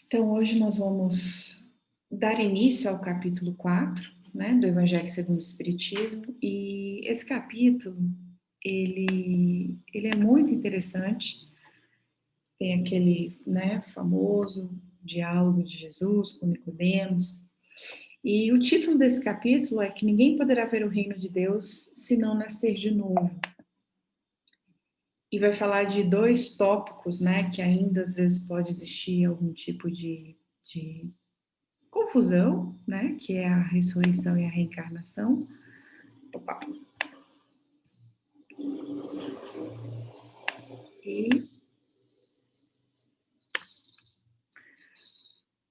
Então, hoje nós vamos dar início ao capítulo 4, né, do Evangelho segundo o Espiritismo, e esse capítulo, ele é muito interessante, tem aquele, né, famoso diálogo de Jesus com Nicodemos, e o título desse capítulo é que ninguém poderá ver o reino de Deus se não nascer de novo. E vai falar de dois tópicos, né, que ainda às vezes pode existir algum tipo de confusão, né, que é a ressurreição e a reencarnação. Opa. E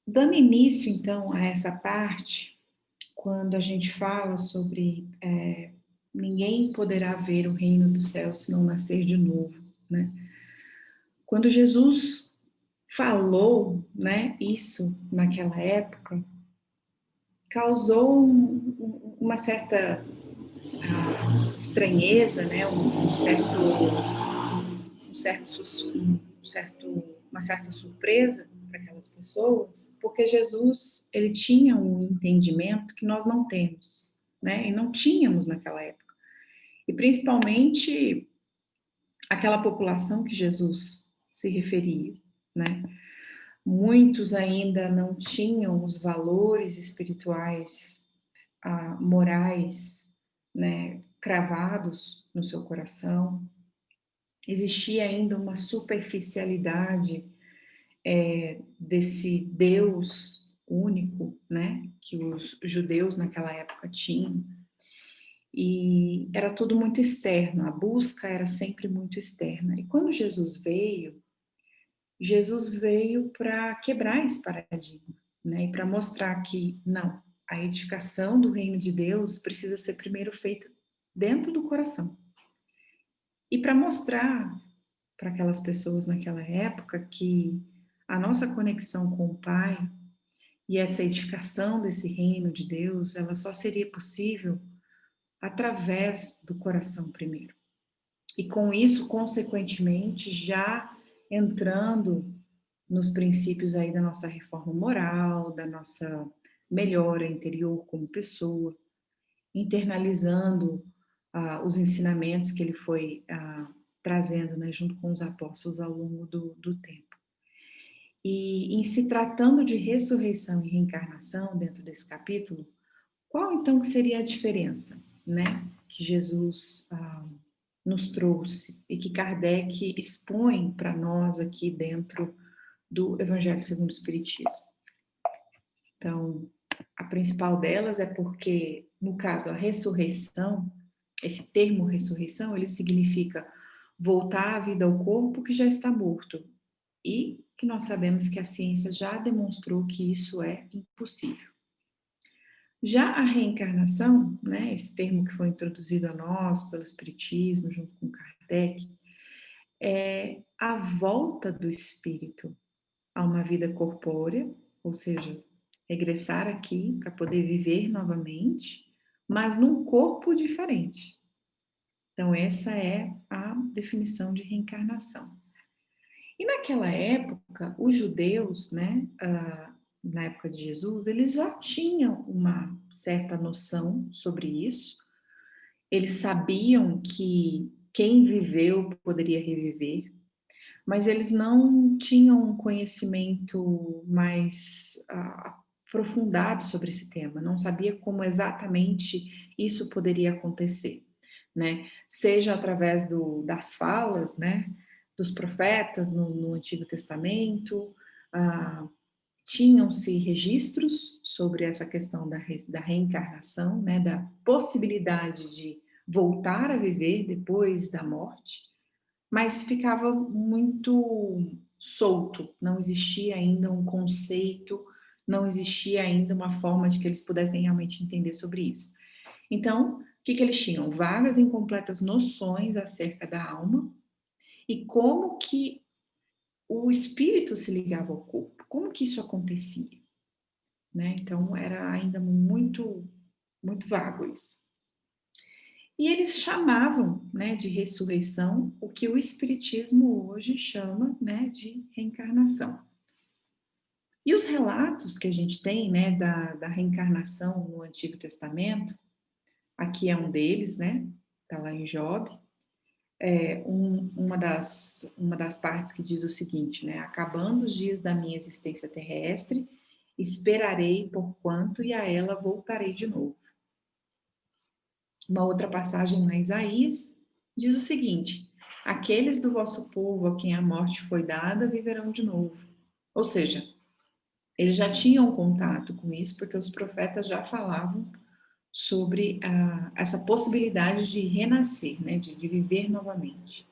dando início, então, a essa parte, quando a gente fala sobre ninguém poderá ver o reino do céu se não nascer de novo, né? Quando Jesus falou, né, isso naquela época, causou uma certa estranheza, né, uma certa surpresa para aquelas pessoas, porque Jesus, ele tinha um entendimento que nós não temos, né, e não tínhamos naquela época. E principalmente aquela população que Jesus se referia, né? Muitos ainda não tinham os valores espirituais, morais, né, cravados no seu coração. Existia ainda uma superficialidade desse Deus único, né, que os judeus naquela época tinham. E era tudo muito externo, a busca era sempre muito externa. E quando Jesus veio para quebrar esse paradigma, né, e para mostrar que não, a edificação do reino de Deus precisa ser primeiro feita dentro do coração. E para mostrar para aquelas pessoas naquela época que a nossa conexão com o Pai e essa edificação desse reino de Deus, ela só seria possível através do coração primeiro. E com isso, consequentemente, já entrando nos princípios aí da nossa reforma moral, da nossa melhora interior como pessoa, internalizando os ensinamentos que ele foi trazendo, né, junto com os apóstolos ao longo do tempo. E em se tratando de ressurreição e reencarnação dentro desse capítulo, qual então seria a diferença, né, que Jesus nos trouxe e que Kardec expõe para nós aqui dentro do Evangelho segundo o Espiritismo? Então, a principal delas é porque, no caso, a ressurreição, esse termo ressurreição, ele significa voltar à vida ao corpo que já está morto. E que nós sabemos que a ciência já demonstrou que isso é impossível. Já a reencarnação, né, esse termo que foi introduzido a nós pelo Espiritismo, junto com Kardec, é a volta do espírito a uma vida corpórea, ou seja, regressar aqui para poder viver novamente, mas num corpo diferente. Então, essa é a definição de reencarnação. E naquela época, os judeus, né, na época de Jesus, eles já tinham uma certa noção sobre isso. Eles sabiam que quem viveu poderia reviver, mas eles não tinham um conhecimento mais aprofundado sobre esse tema, não sabia como exatamente isso poderia acontecer, né? Seja através das falas, né, dos profetas no Antigo Testamento, tinham-se registros sobre essa questão da reencarnação, né, da possibilidade de voltar a viver depois da morte, mas ficava muito solto, não existia ainda um conceito, não existia ainda uma forma de que eles pudessem realmente entender sobre isso. Então, o que eles tinham? Vagas, incompletas noções acerca da alma e como que o espírito se ligava ao corpo, como que isso acontecia, né? Então, era ainda muito vago isso. E eles chamavam, né, de ressurreição o que o Espiritismo hoje chama, né, de reencarnação. E os relatos que a gente tem, né, da reencarnação no Antigo Testamento, aqui é um deles, né, está lá em Job, uma das partes que diz o seguinte, né, acabando os dias da minha existência terrestre, esperarei por quanto e a ela voltarei de novo. Uma outra passagem na Isaías diz o seguinte, aqueles do vosso povo a quem a morte foi dada viverão de novo. Ou seja, eles já tinham contato com isso, porque os profetas já falavam sobre essa possibilidade de renascer, né, de viver novamente.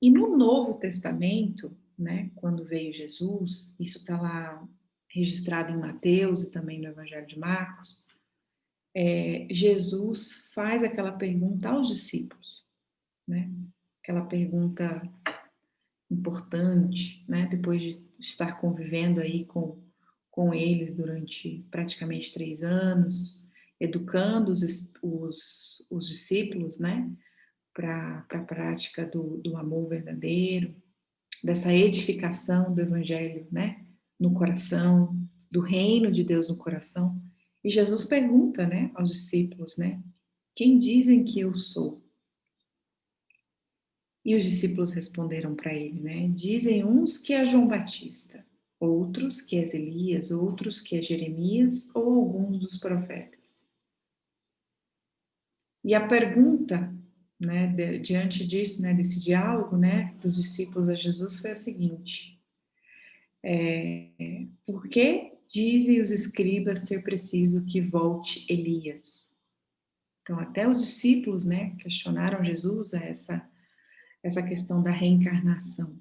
E no Novo Testamento, né, quando veio Jesus, isso está lá registrado em Mateus e também no Evangelho de Marcos, Jesus faz aquela pergunta aos discípulos, né, aquela pergunta importante, né, depois de estar convivendo aí com eles durante praticamente 3 anos, educando os discípulos, né, para a prática do amor verdadeiro, dessa edificação do Evangelho, né, no coração, do reino de Deus no coração. E Jesus pergunta, né, aos discípulos, né, quem dizem que eu sou? E os discípulos responderam para ele, né, dizem uns que é João Batista, outros que é Elias, outros que é Jeremias ou alguns dos profetas. E a pergunta, né, diante disso, né, desse diálogo, né, dos discípulos a Jesus foi a seguinte: por que dizem os escribas ser preciso que volte Elias? Então, até os discípulos, né, questionaram Jesus a essa questão da reencarnação,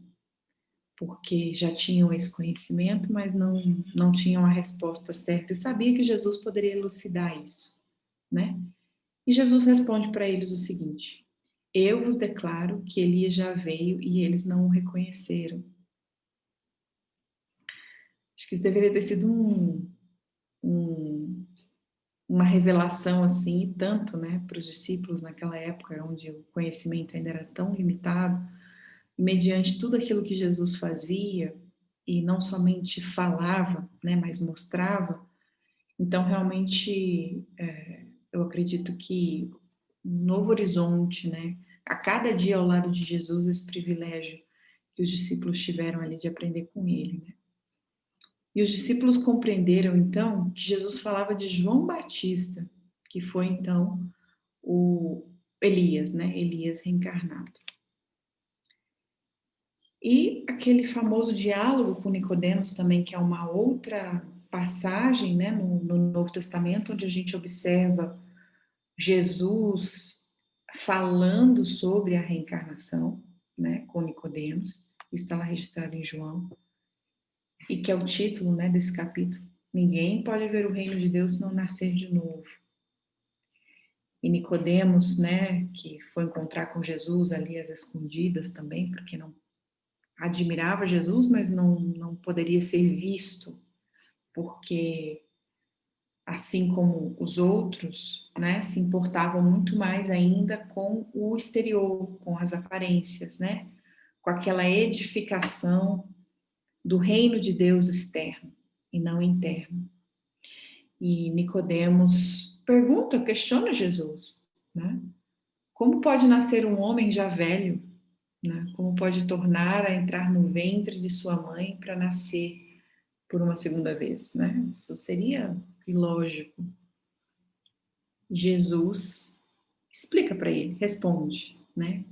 porque já tinham esse conhecimento, mas não tinham a resposta certa e sabia que Jesus poderia elucidar isso, né? E Jesus responde para eles o seguinte: eu vos declaro que Elias já veio e eles não o reconheceram. Acho que isso deveria ter sido um, uma revelação assim, e tanto, né, para os discípulos naquela época, onde o conhecimento ainda era tão limitado, e mediante tudo aquilo que Jesus fazia, e não somente falava, né, mas mostrava, então realmente eu acredito que um novo horizonte, né, a cada dia ao lado de Jesus, esse privilégio que os discípulos tiveram ali de aprender com ele, né? E os discípulos compreenderam então que Jesus falava de João Batista, que foi então o Elias, né? Elias reencarnado. E aquele famoso diálogo com Nicodemos também, que é uma outra passagem, né, no Novo Testamento, onde a gente observa Jesus falando sobre a reencarnação, né, com Nicodemos. Isso está lá registrado em João, e que é o título, né, desse capítulo. Ninguém pode ver o reino de Deus se não nascer de novo. E Nicodemos, né, que foi encontrar com Jesus ali às escondidas também, porque não admirava Jesus, mas não poderia ser visto, porque assim como os outros, né, se importavam muito mais ainda com o exterior, com as aparências, né, com aquela edificação do reino de Deus externo e não interno. E Nicodemos pergunta, questiona Jesus, né? Como pode nascer um homem já velho, né? Como pode tornar a entrar no ventre de sua mãe para nascer por uma segunda vez, né? Isso seria ilógico. Jesus explica para ele, responde, né?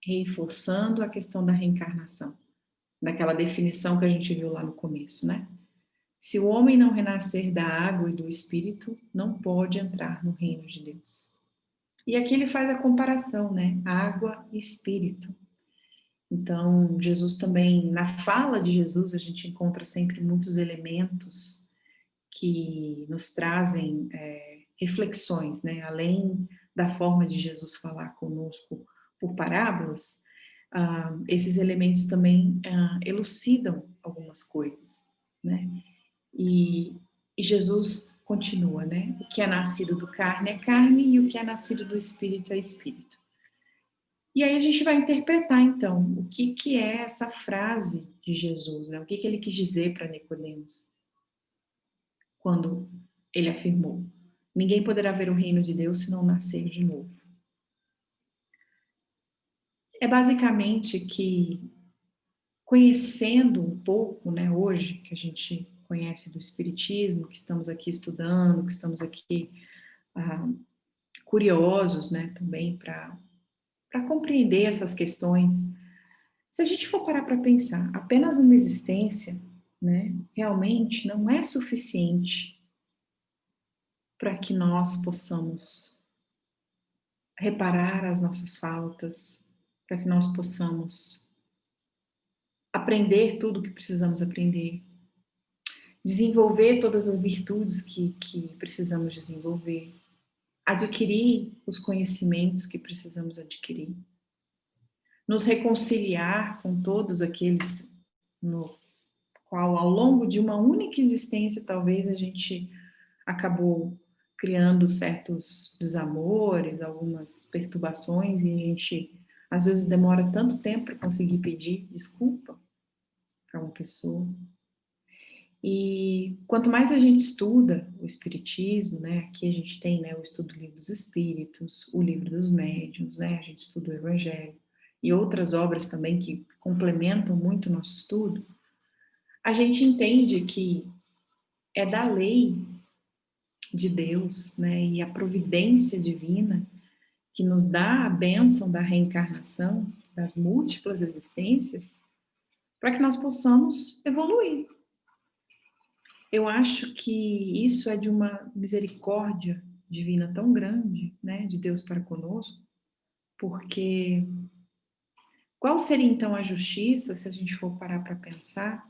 Reforçando a questão da reencarnação, daquela definição que a gente viu lá no começo, né? Se o homem não renascer da água e do espírito, não pode entrar no reino de Deus. E aqui ele faz a comparação, né? Água e espírito. Então, Jesus também, na fala de Jesus, a gente encontra sempre muitos elementos que nos trazem reflexões, né? Além da forma de Jesus falar conosco por parábolas, esses elementos também elucidam algumas coisas, né? E Jesus continua, né? O que é nascido do carne é carne e o que é nascido do espírito é espírito. E aí a gente vai interpretar, então, o que é essa frase de Jesus, né? O que ele quis dizer para Nicodemos quando ele afirmou: ninguém poderá ver o reino de Deus se não nascer de novo. É basicamente que, conhecendo um pouco, né, hoje, que a gente conhece do Espiritismo, que estamos aqui estudando, que estamos aqui curiosos, né, também para compreender essas questões. Se a gente for parar para pensar, apenas uma existência, né, realmente não é suficiente para que nós possamos reparar as nossas faltas, para que nós possamos aprender tudo o que precisamos aprender, desenvolver todas as virtudes que precisamos desenvolver, adquirir os conhecimentos que precisamos adquirir, nos reconciliar com todos aqueles no qual, ao longo de uma única existência, talvez a gente acabou criando certos desamores, algumas perturbações, e a gente às vezes demora tanto tempo para conseguir pedir desculpa para uma pessoa. E quanto mais a gente estuda o Espiritismo, né, aqui a gente tem, né, o estudo do Livro dos Espíritos, o Livro dos Médiuns, né, a gente estuda o Evangelho e outras obras também que complementam muito o nosso estudo, a gente entende que é da lei de Deus, né, e a providência divina que nos dá a bênção da reencarnação, das múltiplas existências, para que nós possamos evoluir. Eu acho que isso é de uma misericórdia divina tão grande, né, de Deus para conosco, porque qual seria então a justiça se a gente for parar para pensar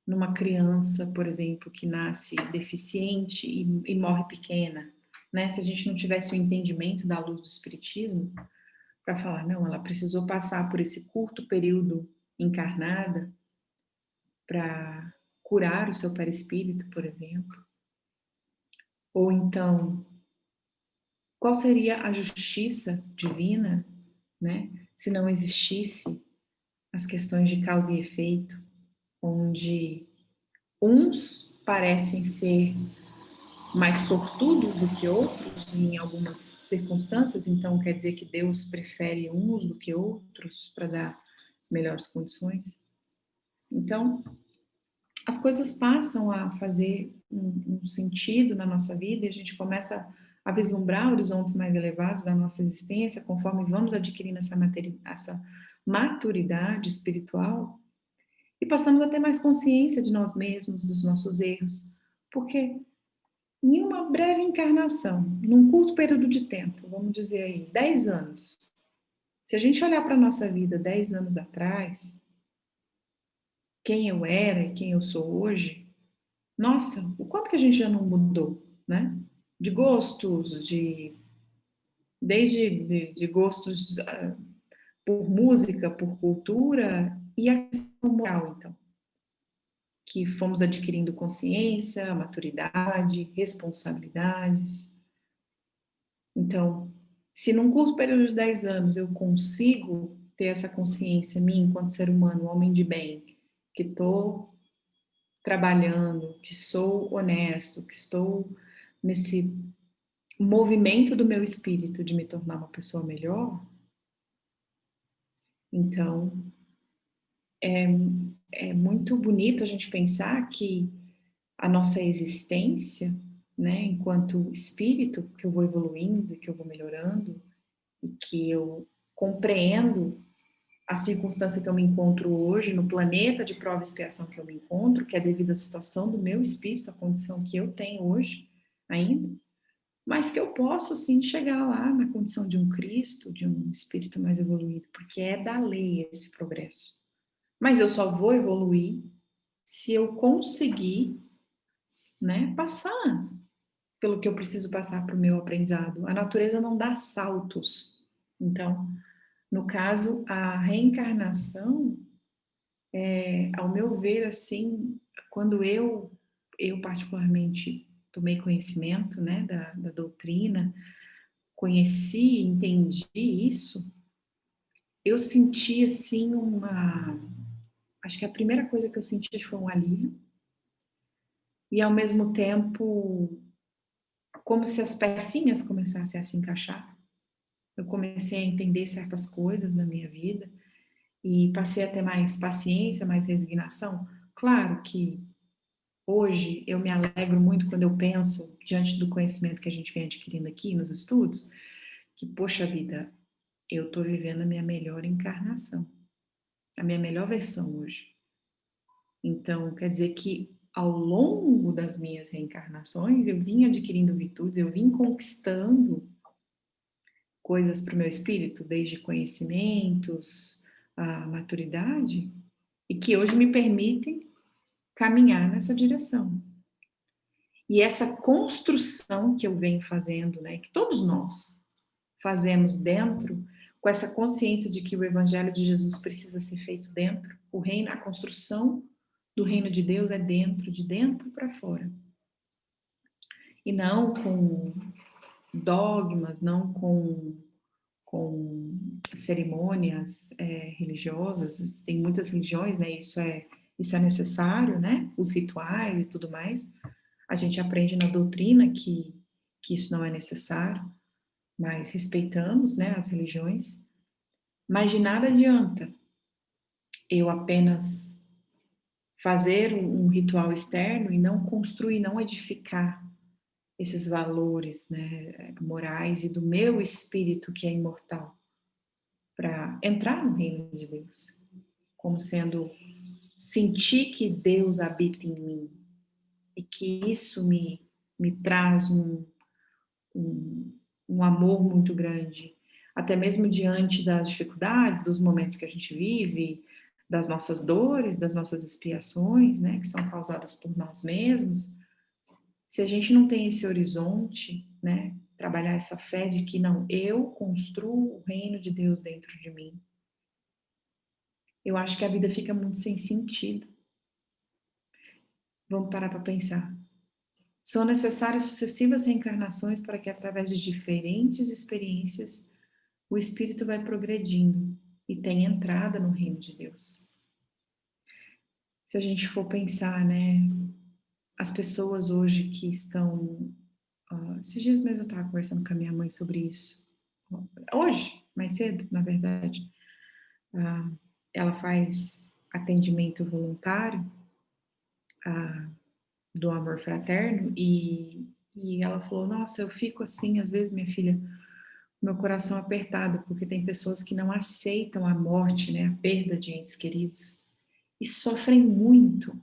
numa criança, por exemplo, que nasce deficiente e morre pequena, né? Se a gente não tivesse o entendimento da luz do Espiritismo para falar, não, ela precisou passar por esse curto período encarnada para curar o seu perispírito, por exemplo. Ou então, qual seria a justiça divina, né, se não existisse as questões de causa e efeito, onde uns parecem ser mais sortudos do que outros em algumas circunstâncias, então quer dizer que Deus prefere uns do que outros para dar melhores condições. Então, as coisas passam a fazer um sentido na nossa vida e a gente começa a vislumbrar horizontes mais elevados da nossa existência conforme vamos adquirindo essa maturidade espiritual e passamos a ter mais consciência de nós mesmos, dos nossos erros, porque em uma breve encarnação, num curto período de tempo, vamos dizer aí, 10 anos, se a gente olhar para a nossa vida 10 anos atrás, quem eu era e quem eu sou hoje, nossa, o quanto que a gente já não mudou, né? De gostos, desde gostos por música, por cultura e a questão moral, então, que fomos adquirindo consciência, maturidade, responsabilidades. Então, se num curto período de 10 anos eu consigo ter essa consciência minha enquanto ser humano, homem de bem, que estou trabalhando, que sou honesto, que estou nesse movimento do meu espírito de me tornar uma pessoa melhor, então é muito bonito a gente pensar que a nossa existência, né, enquanto espírito, que eu vou evoluindo, que eu vou melhorando, e que eu compreendo a circunstância que eu me encontro hoje, no planeta de prova e expiação que eu me encontro, que é devido à situação do meu espírito, a condição que eu tenho hoje ainda, mas que eu posso sim chegar lá na condição de um Cristo, de um espírito mais evoluído, porque é da lei esse progresso. Mas eu só vou evoluir se eu conseguir, né, passar pelo que eu preciso passar para o meu aprendizado. A natureza não dá saltos. Então, no caso, a reencarnação, ao meu ver, assim, quando eu particularmente tomei conhecimento, né, da doutrina, conheci, entendi isso, eu senti, assim, acho que a primeira coisa que eu senti foi um alívio. E ao mesmo tempo, como se as pecinhas começassem a se encaixar. Eu comecei a entender certas coisas na minha vida e passei a ter mais paciência, mais resignação. Claro que hoje eu me alegro muito quando eu penso, diante do conhecimento que a gente vem adquirindo aqui nos estudos, que, poxa vida, eu estou vivendo a minha melhor encarnação, a minha melhor versão hoje. Então, quer dizer que ao longo das minhas reencarnações, eu vim adquirindo virtudes, eu vim conquistando coisas para o meu espírito, desde conhecimentos, a maturidade, e que hoje me permitem caminhar nessa direção. E essa construção que eu venho fazendo, né, que todos nós fazemos dentro, com essa consciência de que o Evangelho de Jesus precisa ser feito dentro, o reino, a construção do reino de Deus é dentro, de dentro para fora. E não com dogmas, não com cerimônias religiosas. Tem muitas religiões, né? Isso é necessário, né? Os rituais e tudo mais. A gente aprende na doutrina que isso não é necessário, mas respeitamos, né, as religiões. Mas de nada adianta eu apenas fazer um ritual externo e não construir, não edificar esses valores, né, morais e do meu espírito que é imortal para entrar no reino de Deus, como sendo sentir que Deus habita em mim e que isso me traz um, um amor muito grande, até mesmo diante das dificuldades, dos momentos que a gente vive, das nossas dores, das nossas expiações, né, que são causadas por nós mesmos. Se a gente não tem esse horizonte, né, trabalhar essa fé de que não, eu construo o reino de Deus dentro de mim, eu acho que a vida fica muito sem sentido. Vamos parar para pensar. São necessárias sucessivas reencarnações para que, através de diferentes experiências, o espírito vai progredindo e tem entrada no reino de Deus. Se a gente for pensar, né, as pessoas hoje que estão... esses dias mesmo eu estava conversando com a minha mãe sobre isso. Hoje, mais cedo, na verdade. Ela faz atendimento voluntário do amor fraterno e ela falou, nossa, eu fico assim, às vezes, minha filha, meu coração apertado, porque tem pessoas que não aceitam a morte, né, a perda de entes queridos, e sofrem muito,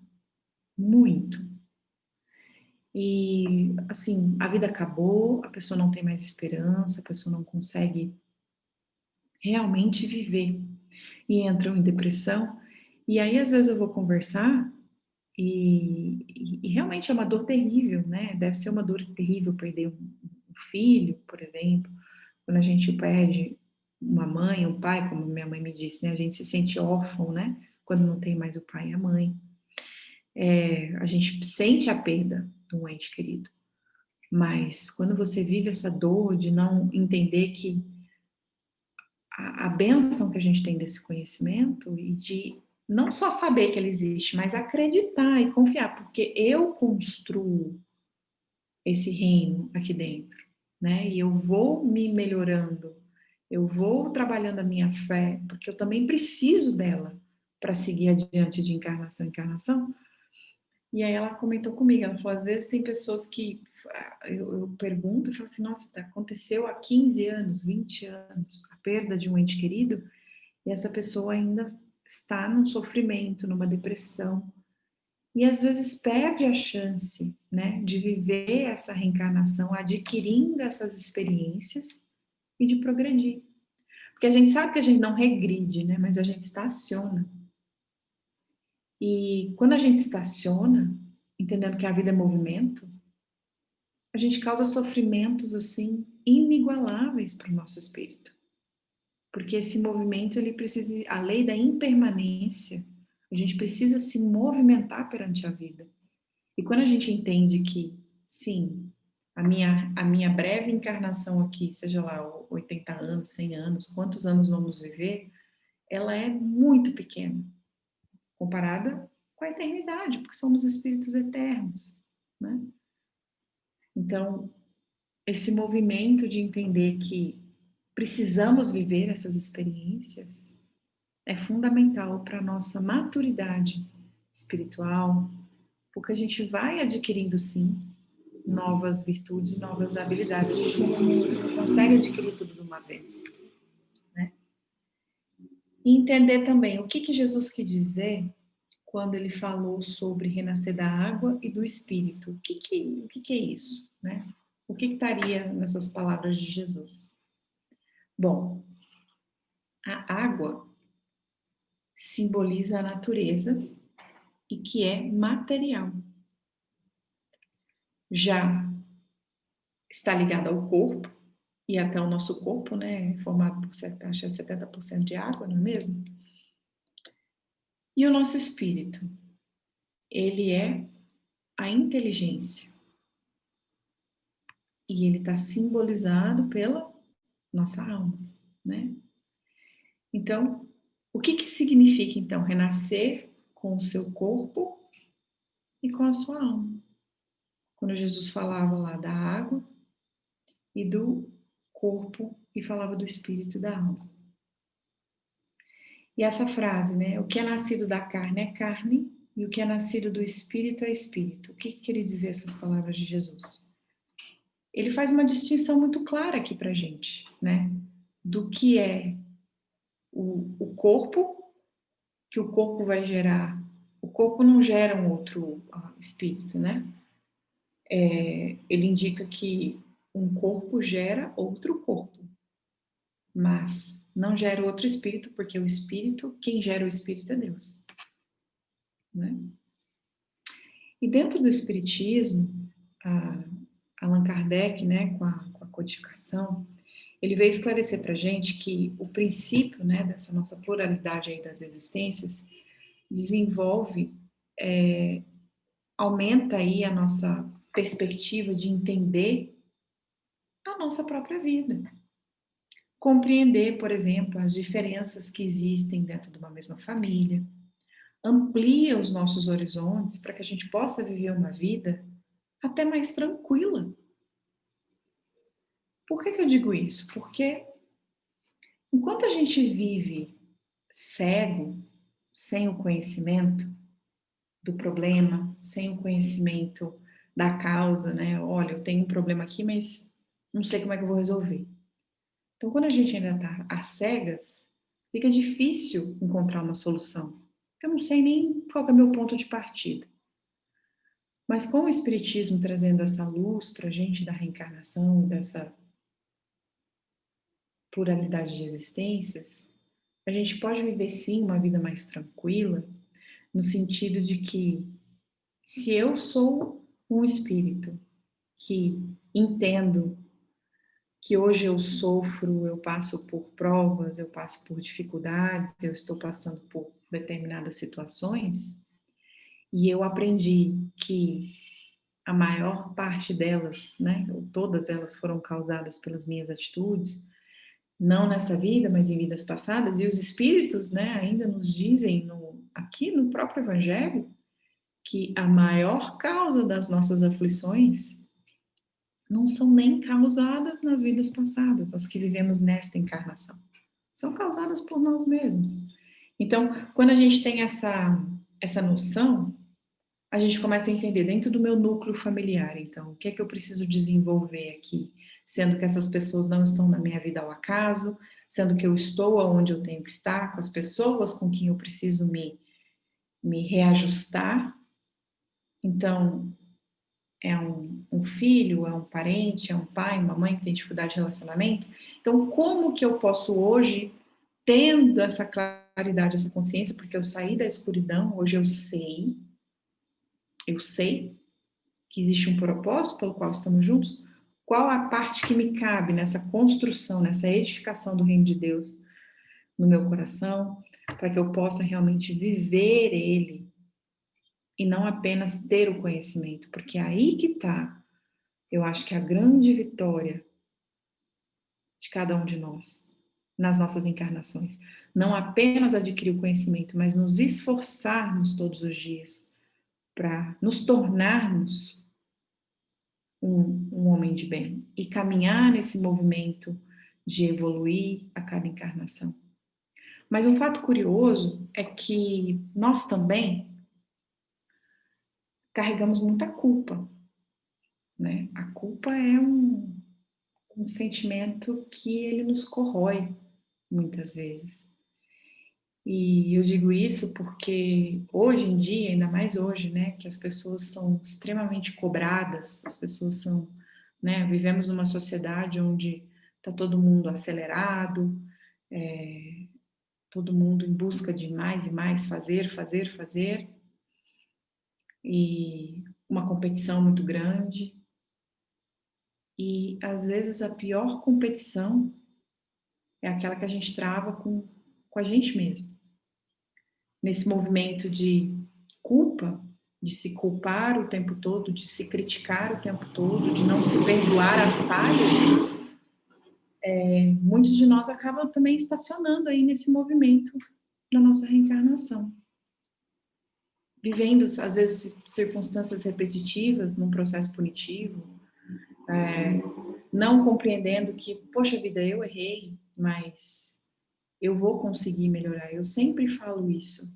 muito. E, assim, a vida acabou, a pessoa não tem mais esperança, a pessoa não consegue realmente viver, e entram em depressão. E aí, às vezes, eu vou conversar e realmente é uma dor terrível, né? Deve ser uma dor terrível perder um filho, por exemplo. Quando a gente perde uma mãe, um pai, como minha mãe me disse, né? A gente se sente órfão, né? Quando não tem mais o pai e a mãe. A gente sente a perda de um ente querido. Mas quando você vive essa dor de não entender que a bênção que a gente tem desse conhecimento e de não só saber que ele existe, mas acreditar e confiar, porque eu construo esse reino aqui dentro, né? E eu vou me melhorando, eu vou trabalhando a minha fé, porque eu também preciso dela para seguir adiante de encarnação em encarnação. E aí ela comentou comigo, ela falou, às vezes tem pessoas que eu pergunto e falo assim, nossa, aconteceu há 15 anos, 20 anos, a perda de um ente querido, e essa pessoa ainda está num sofrimento, numa depressão, e às vezes perde a chance, né, de viver essa reencarnação, adquirindo essas experiências e de progredir. Porque a gente sabe que a gente não regride, né, mas a gente estaciona. E quando a gente estaciona, entendendo que a vida é movimento, a gente causa sofrimentos assim inigualáveis para o nosso espírito. Porque esse movimento ele precisa, a lei da impermanência, a gente precisa se movimentar perante a vida. E quando a gente entende que, sim, a minha breve encarnação aqui, seja lá 80 anos, 100 anos, quantos anos vamos viver, ela é muito pequena. comparada com a eternidade, porque somos espíritos eternos, né? Então, esse movimento de entender que precisamos viver essas experiências é fundamental para a nossa maturidade espiritual, porque a gente vai adquirindo, sim, novas virtudes, novas habilidades. A gente não consegue adquirir tudo de uma vez, né? E entender também o que Jesus quis dizer quando ele falou sobre renascer da água e do espírito. O que é isso, né? O que estaria nessas palavras de Jesus? Bom, a água simboliza a natureza e que é material. Já está ligada ao corpo, e até o nosso corpo, né, é formado por 70% de água, não é mesmo? E o nosso espírito, ele é a inteligência. E ele está simbolizado pela nossa alma, né? Então, o que significa, então, renascer com o seu corpo e com a sua alma? Quando Jesus falava lá da água e do corpo e falava do espírito e da alma. E essa frase, né? O que é nascido da carne é carne e o que é nascido do espírito é espírito. O que queria dizer essas palavras de Jesus? Ele faz uma distinção muito clara aqui pra gente, né? Do que é o corpo, que o corpo vai gerar. O corpo não gera um outro espírito, né? Ele indica que um corpo gera outro corpo, mas não gera outro espírito, porque o espírito, quem gera o espírito é Deus, né? E dentro do espiritismo, Allan Kardec, né, com a codificação, ele veio esclarecer para a gente que o princípio, né, dessa nossa pluralidade aí das existências desenvolve, aumenta aí a nossa perspectiva de entender a nossa própria vida. Compreender, por exemplo, as diferenças que existem dentro de uma mesma família, amplia os nossos horizontes para que a gente possa viver uma vida até mais tranquila. Por que eu digo isso? Porque enquanto a gente vive cego, sem o conhecimento do problema, sem o conhecimento da causa, né? Olha, eu tenho um problema aqui, mas não sei como é que eu vou resolver. Então, quando a gente ainda está às cegas, fica difícil encontrar uma solução. Eu não sei nem qual é o meu ponto de partida. Mas com o Espiritismo trazendo essa luz para a gente da reencarnação, dessa pluralidade de existências, a gente pode viver sim uma vida mais tranquila, no sentido de que se eu sou um espírito que entendo que hoje eu sofro, eu passo por provas, eu passo por dificuldades, eu estou passando por determinadas situações, e eu aprendi que a maior parte delas, né, ou todas elas foram causadas pelas minhas atitudes, não nessa vida, mas em vidas passadas, e os espíritos, né, ainda nos dizem aqui no próprio Evangelho que a maior causa das nossas aflições não são nem causadas nas vidas passadas, as que vivemos nesta encarnação. São causadas por nós mesmos. Então, quando a gente tem essa noção, a gente começa a entender dentro do meu núcleo familiar, então, o que é que eu preciso desenvolver aqui? Sendo que essas pessoas não estão na minha vida ao acaso, sendo que eu estou onde eu tenho que estar, com as pessoas com quem eu preciso me reajustar. Então, é um filho, é um parente, é um pai, uma mãe que tem dificuldade de relacionamento. Então, como que eu posso hoje, tendo essa claridade, essa consciência, porque eu saí da escuridão, hoje eu sei que existe um propósito pelo qual estamos juntos, qual a parte que me cabe nessa construção, nessa edificação do reino de Deus no meu coração, para que eu possa realmente viver ele e não apenas ter o conhecimento, porque é aí que está, eu acho que a grande vitória de cada um de nós. nas nossas encarnações. Não apenas adquirir o conhecimento, mas nos esforçarmos todos os dias para nos tornarmos um homem de bem e caminhar nesse movimento de evoluir a cada encarnação. Mas um fato curioso é que nós também carregamos muita culpa, né? A culpa é um sentimento que ele nos corrói muitas vezes. E eu digo isso porque hoje em dia, ainda mais hoje, né, que as pessoas são extremamente cobradas, as pessoas são, né, vivemos numa sociedade onde está todo mundo acelerado, todo mundo em busca de mais e mais fazer, fazer, fazer, e uma competição muito grande. E às vezes a pior competição é aquela que a gente trava com a gente mesmo. Nesse movimento de culpa, de se culpar o tempo todo, de se criticar o tempo todo, de não se perdoar as falhas, muitos de nós acabam também estacionando aí nesse movimento da nossa reencarnação. Vivendo, às vezes, circunstâncias repetitivas num processo punitivo, não compreendendo que, poxa vida, eu errei, mas eu vou conseguir melhorar. Eu sempre falo isso.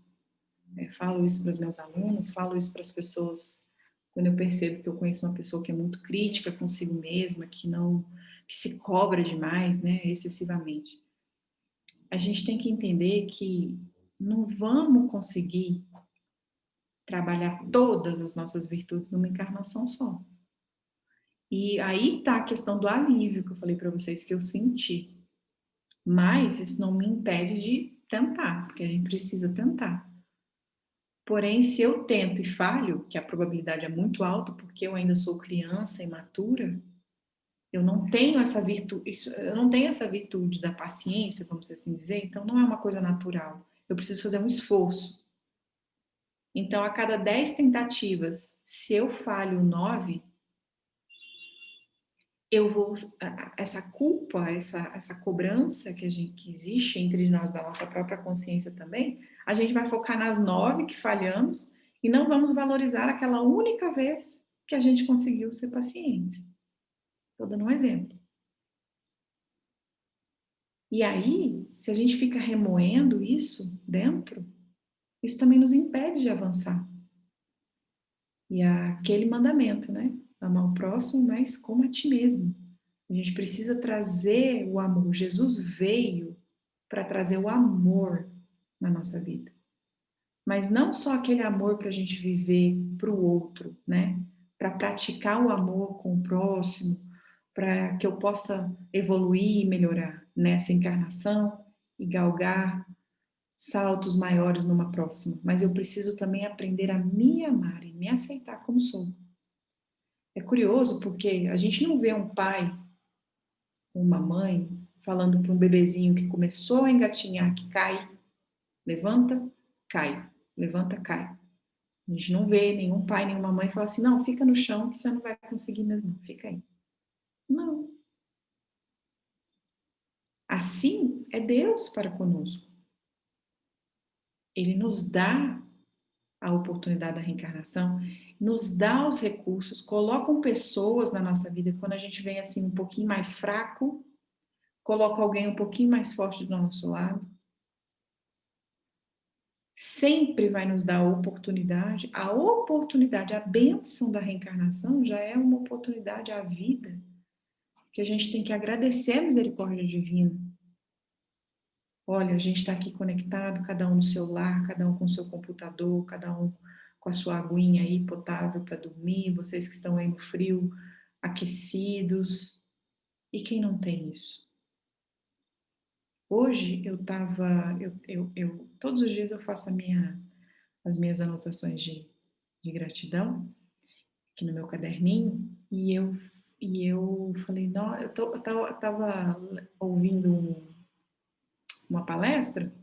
Falo isso para os meus alunos, falo isso para as pessoas quando eu percebo que eu conheço uma pessoa que é muito crítica consigo mesma, que se cobra demais, né, excessivamente. A gente tem que entender que não vamos conseguir trabalhar todas as nossas virtudes numa encarnação só. E aí está a questão do alívio que eu falei para vocês que eu senti. Mas isso não me impede de tentar, porque a gente precisa tentar. Porém, se eu tento e falho, que a probabilidade é muito alta, porque eu ainda sou criança, imatura, eu não tenho essa virtude, eu não tenho essa virtude da paciência, vamos assim dizer, então não é uma coisa natural. Eu preciso fazer um esforço. Então, a cada 10 tentativas, se eu falho 9, eu vou, essa culpa, essa cobrança que existe entre nós, da nossa própria consciência também, a gente vai focar nas 9 que falhamos e não vamos valorizar aquela única vez que a gente conseguiu ser paciente. Estou dando um exemplo. E aí, se a gente fica remoendo isso dentro, isso também nos impede de avançar. E aquele mandamento, né? Amar o próximo, mas como a ti mesmo. A gente precisa trazer o amor. Jesus veio para trazer o amor na nossa vida. Mas não só aquele amor para a gente viver para o outro, né? Para praticar o amor com o próximo, para que eu possa evoluir e melhorar nessa encarnação e galgar saltos maiores numa próxima. Mas eu preciso também aprender a me amar e me aceitar como sou. É curioso porque a gente não vê um pai uma mãe falando para um bebezinho que começou a engatinhar que cai, levanta, cai, levanta, cai. A gente não vê nenhum pai, nenhuma mãe falar assim, não, fica no chão que você não vai conseguir mesmo, fica aí. Não. Assim é Deus para conosco. Ele nos dá a oportunidade da reencarnação, nos dá os recursos, colocam pessoas na nossa vida quando a gente vem assim um pouquinho mais fraco, coloca alguém um pouquinho mais forte do nosso lado. Sempre vai nos dar a oportunidade, a bênção da reencarnação já é uma oportunidade à vida, que a gente tem que agradecer a misericórdia divina. Olha, a gente está aqui conectado, cada um no seu lar, cada um com o seu computador, cada um com a sua aguinha aí potável para dormir, vocês que estão aí no frio, aquecidos. E quem não tem isso? Hoje eu estava, todos os dias eu faço as minhas anotações de gratidão aqui no meu caderninho e eu falei, não, eu estava ouvindo uma palestra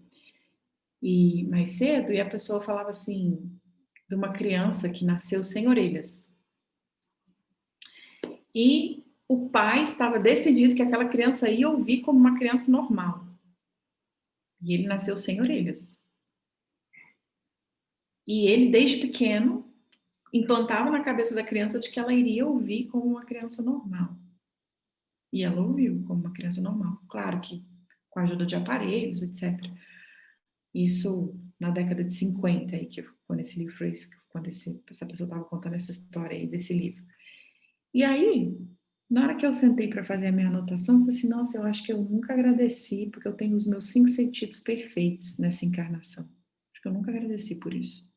e mais cedo e a pessoa falava assim de uma criança que nasceu sem orelhas e o pai estava decidido que aquela criança ia ouvir como uma criança normal. E ele nasceu sem orelhas. E ele, desde pequeno, implantava na cabeça da criança de que ela iria ouvir como uma criança normal. E ela ouviu como uma criança normal. Claro que com a ajuda de aparelhos, etc. Isso na década de 50, aí, quando esse livro foi escrito, quando essa pessoa estava contando essa história aí desse livro. E aí, na hora que eu sentei para fazer a minha anotação, eu falei assim, nossa, eu acho que eu nunca agradeci, porque eu tenho os meus 5 sentidos perfeitos nessa encarnação. Acho que eu nunca agradeci por isso.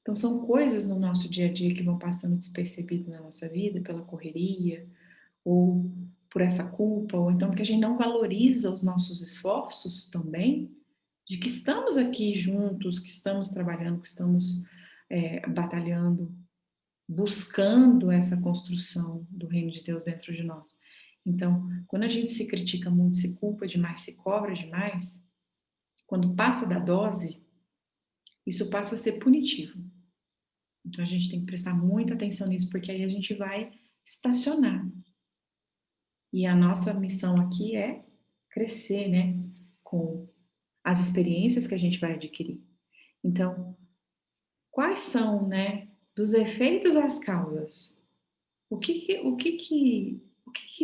Então, são coisas no nosso dia a dia que vão passando despercebido na nossa vida, pela correria, ou por essa culpa, ou então porque a gente não valoriza os nossos esforços também, de que estamos aqui juntos, que estamos trabalhando, que estamos batalhando, buscando essa construção do reino de Deus dentro de nós. Então, quando a gente se critica muito, se culpa demais, se cobra demais, quando passa da dose, isso passa a ser punitivo. Então, a gente tem que prestar muita atenção nisso, porque aí a gente vai estacionar. E a nossa missão aqui é crescer, né? Com as experiências que a gente vai adquirir. Então, quais são, né? Dos efeitos às causas. O que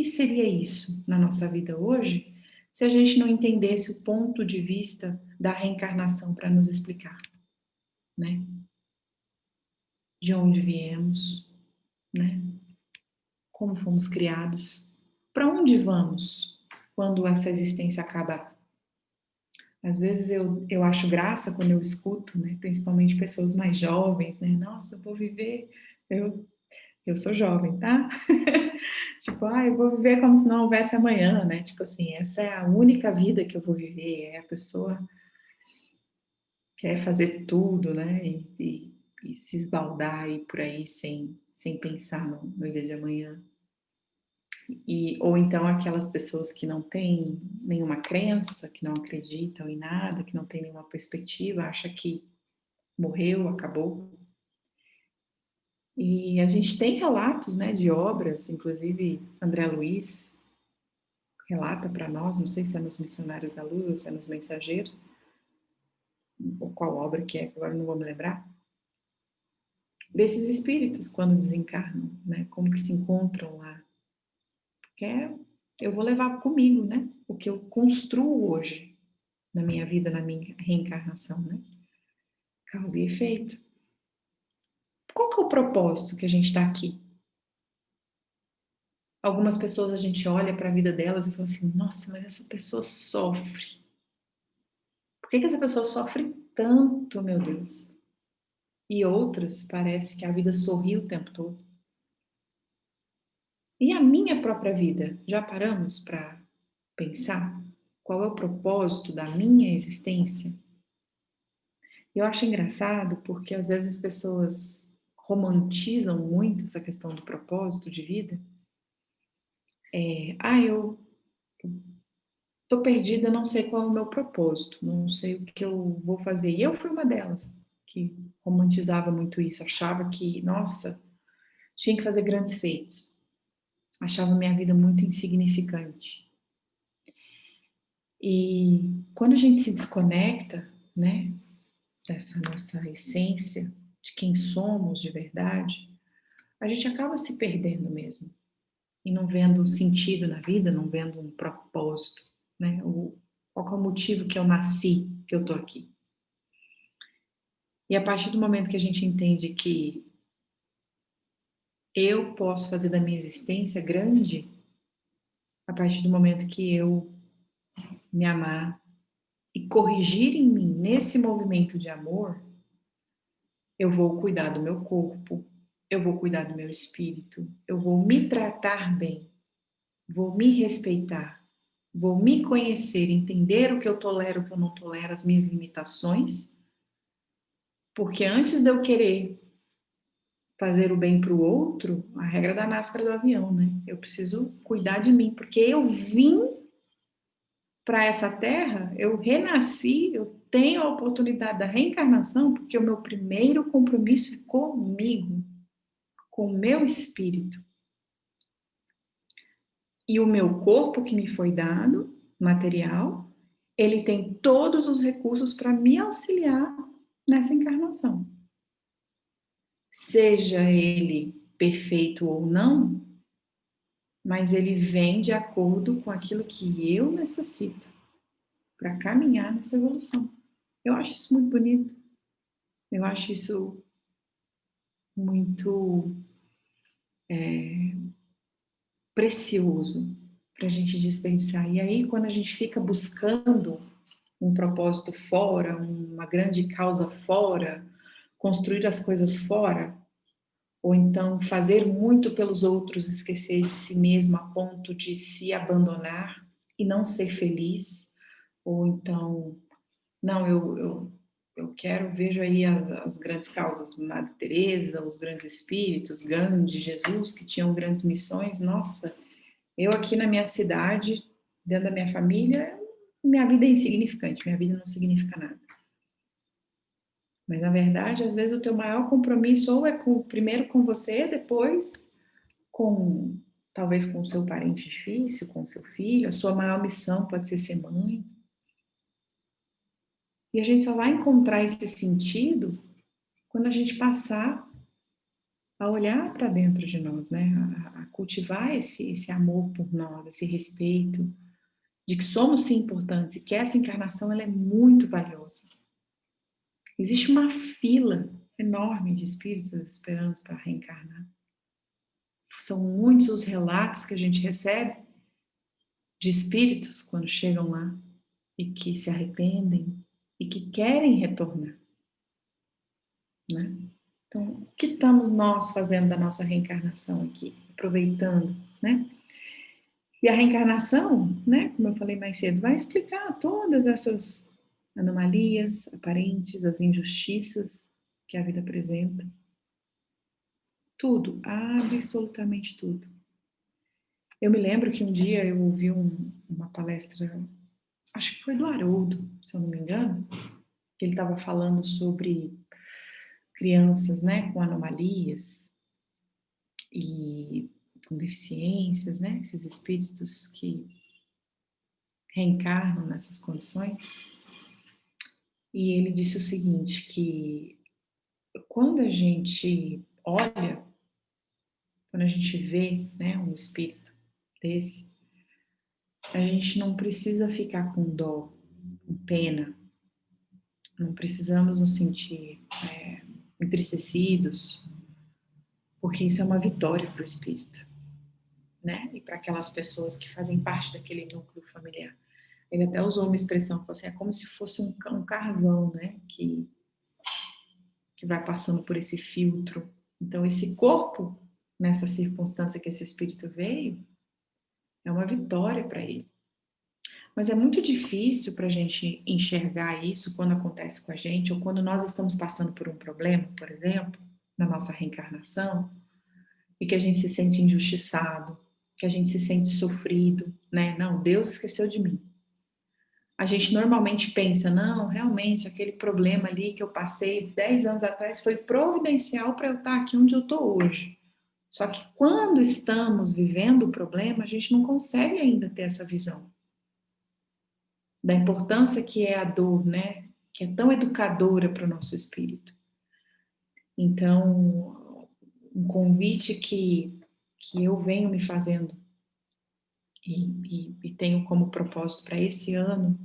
seria isso na nossa vida hoje, se a gente não entendesse o ponto de vista da reencarnação para nos explicar, né? De onde viemos, né? Como fomos criados, para onde vamos quando essa existência acabar? Às vezes eu acho graça quando eu escuto, né? Principalmente pessoas mais jovens, né? Nossa, eu vou viver, eu sou jovem, tá? Tipo, eu vou viver como se não houvesse amanhã, né? Tipo assim, essa é a única vida que eu vou viver. É a pessoa quer fazer tudo, né? E se esbaldar aí por aí sem pensar no dia de amanhã. Ou então aquelas pessoas que não têm nenhuma crença, que não acreditam em nada, que não têm nenhuma perspectiva, acha que morreu, acabou. E a gente tem relatos, né, de obras, inclusive André Luiz relata para nós, não sei se é nos Missionários da Luz ou se é nos Mensageiros, ou qual obra que é, agora não vou me lembrar, desses espíritos quando desencarnam, né, como que se encontram lá. Porque eu vou levar comigo, né, o que eu construo hoje na minha vida, na minha reencarnação, né, causa e efeito. Qual que é o propósito que a gente está aqui? Algumas pessoas a gente olha para a vida delas e fala assim, nossa, mas essa pessoa sofre. Por que essa pessoa sofre tanto, meu Deus? E outras, parece que a vida sorri o tempo todo. E a minha própria vida? Já paramos para pensar qual é o propósito da minha existência? Eu acho engraçado porque às vezes as pessoas romantizam muito essa questão do propósito de vida. Eu tô perdida, não sei qual é o meu propósito, não sei o que eu vou fazer. E eu fui uma delas que romantizava muito isso, achava que, nossa, tinha que fazer grandes feitos. Achava minha vida muito insignificante. E quando a gente se desconecta, né, dessa nossa essência, de quem somos de verdade, a gente acaba se perdendo mesmo. E não vendo sentido na vida, não vendo um propósito, né? Qual é o motivo que eu nasci, que eu tô aqui. E a partir do momento que a gente entende que eu posso fazer da minha existência grande, a partir do momento que eu me amar e corrigir em mim, nesse movimento de amor, eu vou cuidar do meu corpo, eu vou cuidar do meu espírito, eu vou me tratar bem, vou me respeitar, vou me conhecer, entender o que eu tolero, o que eu não tolero, as minhas limitações, porque antes de eu querer fazer o bem para o outro, a regra da máscara do avião, né? Eu preciso cuidar de mim, porque eu vim para essa terra, eu renasci, eu tenho a oportunidade da reencarnação, porque o meu primeiro compromisso é comigo, com o meu espírito. E o meu corpo que me foi dado, material, ele tem todos os recursos para me auxiliar nessa encarnação. Seja ele perfeito ou não, mas ele vem de acordo com aquilo que eu necessito para caminhar nessa evolução. Eu acho isso muito bonito. Eu acho isso muito precioso para a gente desperdiçar. E aí, quando a gente fica buscando um propósito fora, uma grande causa fora, construir as coisas fora, ou então fazer muito pelos outros, esquecer de si mesmo a ponto de se abandonar e não ser feliz, ou então, não, eu quero, vejo aí as grandes causas, Madre Teresa, os grandes espíritos, Gandhi, Jesus, que tinham grandes missões, nossa, eu aqui na minha cidade, dentro da minha família, minha vida é insignificante, minha vida não significa nada. Mas na verdade, às vezes o teu maior compromisso ou é primeiro com você, depois com talvez com o seu parente difícil, com o seu filho, a sua maior missão pode ser mãe. E a gente só vai encontrar esse sentido quando a gente passar a olhar para dentro de nós, né? A cultivar esse amor por nós, esse respeito de que somos sim importantes e que essa encarnação ela é muito valiosa. Existe uma fila enorme de espíritos esperando para reencarnar. São muitos os relatos que a gente recebe de espíritos quando chegam lá e que se arrependem e que querem retornar, né? Então, o que estamos nós fazendo da nossa reencarnação aqui? Aproveitando, né? E a reencarnação, né, como eu falei mais cedo, vai explicar todas essas anomalias aparentes, as injustiças que a vida apresenta. Tudo, absolutamente tudo. Eu me lembro que um dia eu ouvi uma palestra, acho que foi do Haroldo, se eu não me engano, que ele estava falando sobre crianças, né, com anomalias e com deficiências, né, esses espíritos que reencarnam nessas condições. E ele disse o seguinte, que quando a gente olha, quando a gente vê, né, um espírito desse, a gente não precisa ficar com dó, com pena, não precisamos nos sentir entristecidos, porque isso é uma vitória para o espírito, né? E para aquelas pessoas que fazem parte daquele núcleo familiar. Ele até usou uma expressão, falou assim, é como se fosse um carvão, né? Que vai passando por esse filtro. Então, esse corpo, nessa circunstância que esse espírito veio, é uma vitória para ele. Mas é muito difícil para a gente enxergar isso quando acontece com a gente, ou quando nós estamos passando por um problema, por exemplo, na nossa reencarnação, e que a gente se sente injustiçado, que a gente se sente sofrido, né? Não, Deus esqueceu de mim. A gente normalmente pensa, não, realmente, aquele problema ali que eu passei 10 anos atrás foi providencial para eu estar aqui onde eu estou hoje. Só que quando estamos vivendo o problema, a gente não consegue ainda ter essa visão da importância que é a dor, né? Que é tão educadora para o nosso espírito. Então, um convite que eu venho me fazendo e tenho como propósito para esse ano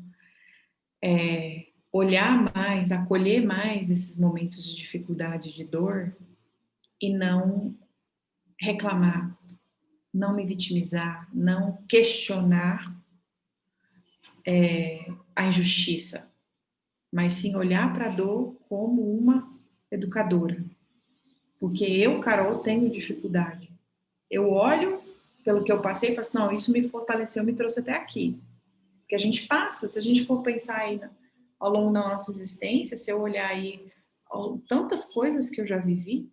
é olhar mais, acolher mais esses momentos de dificuldade, de dor e não reclamar, não me vitimizar, não questionar a injustiça, mas sim olhar para a dor como uma educadora. Porque eu, Carol, tenho dificuldade. Eu olho pelo que eu passei e falo assim, não, isso me fortaleceu, me trouxe até aqui. Porque a gente passa, se a gente for pensar aí ao longo da nossa existência, se eu olhar aí tantas coisas que eu já vivi,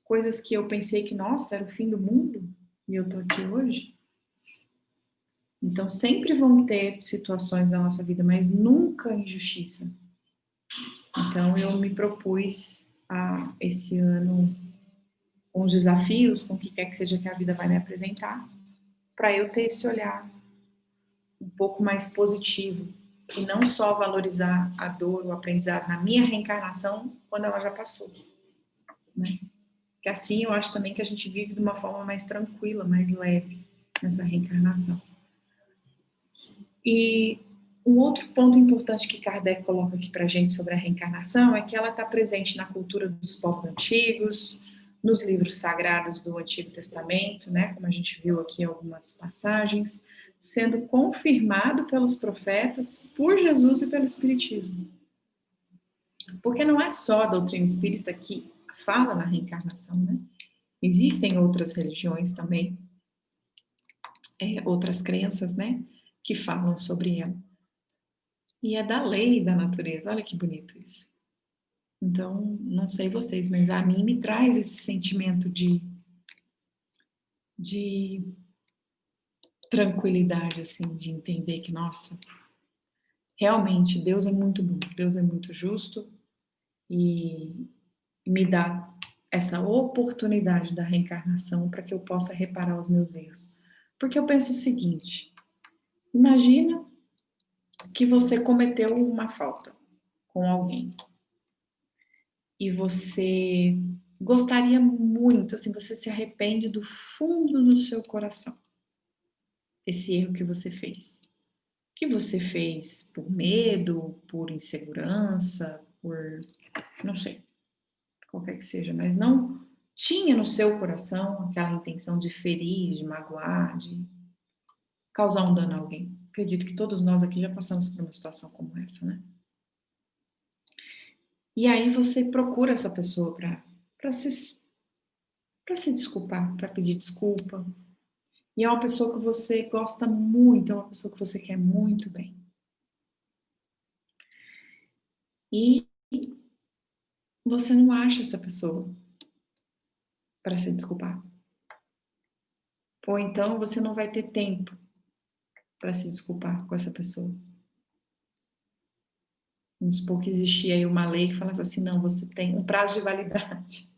coisas que eu pensei que, nossa, era o fim do mundo, e eu tô aqui hoje. Então, sempre vão ter situações na nossa vida, mas nunca injustiça. Então, eu me propus a esse ano com os desafios, com o que quer que seja que a vida vai me apresentar, para eu ter esse olhar um pouco mais positivo E não só valorizar a dor, o aprendizado na minha reencarnação quando ela já passou, né? Que assim eu acho também que a gente vive de uma forma mais tranquila, mais leve nessa reencarnação. E um outro ponto importante que Kardec coloca aqui para a gente sobre a reencarnação é que ela está presente na cultura dos povos antigos, nos livros sagrados do Antigo Testamento, né, como a gente viu aqui em algumas passagens, sendo confirmado pelos profetas, por Jesus e pelo Espiritismo. Porque não é só a doutrina espírita que fala na reencarnação, né? Existem outras religiões também, outras crenças, né, que falam sobre ela. E é da lei da natureza, olha que bonito isso. Então, não sei vocês, mas a mim me traz esse sentimento de tranquilidade, assim, de entender que, nossa, realmente Deus é muito bom, Deus é muito justo e me dá essa oportunidade da reencarnação para que eu possa reparar os meus erros. Porque eu penso o seguinte, imagina que você cometeu uma falta com alguém e você gostaria muito, assim, você se arrepende do fundo do seu coração esse erro que você fez. Que você fez por medo, por insegurança, por, não sei, qualquer que seja, mas não tinha no seu coração aquela intenção de ferir, de magoar, de causar um dano a alguém. Acredito que todos nós aqui já passamos por uma situação como essa, né? E aí você procura essa pessoa para se desculpar, para pedir desculpa. E é uma pessoa que você gosta muito, é uma pessoa que você quer muito bem. E você não acha essa pessoa para se desculpar. Ou então você não vai ter tempo para se desculpar com essa pessoa. Vamos supor que existia aí uma lei que falasse assim, não, você tem um prazo de validade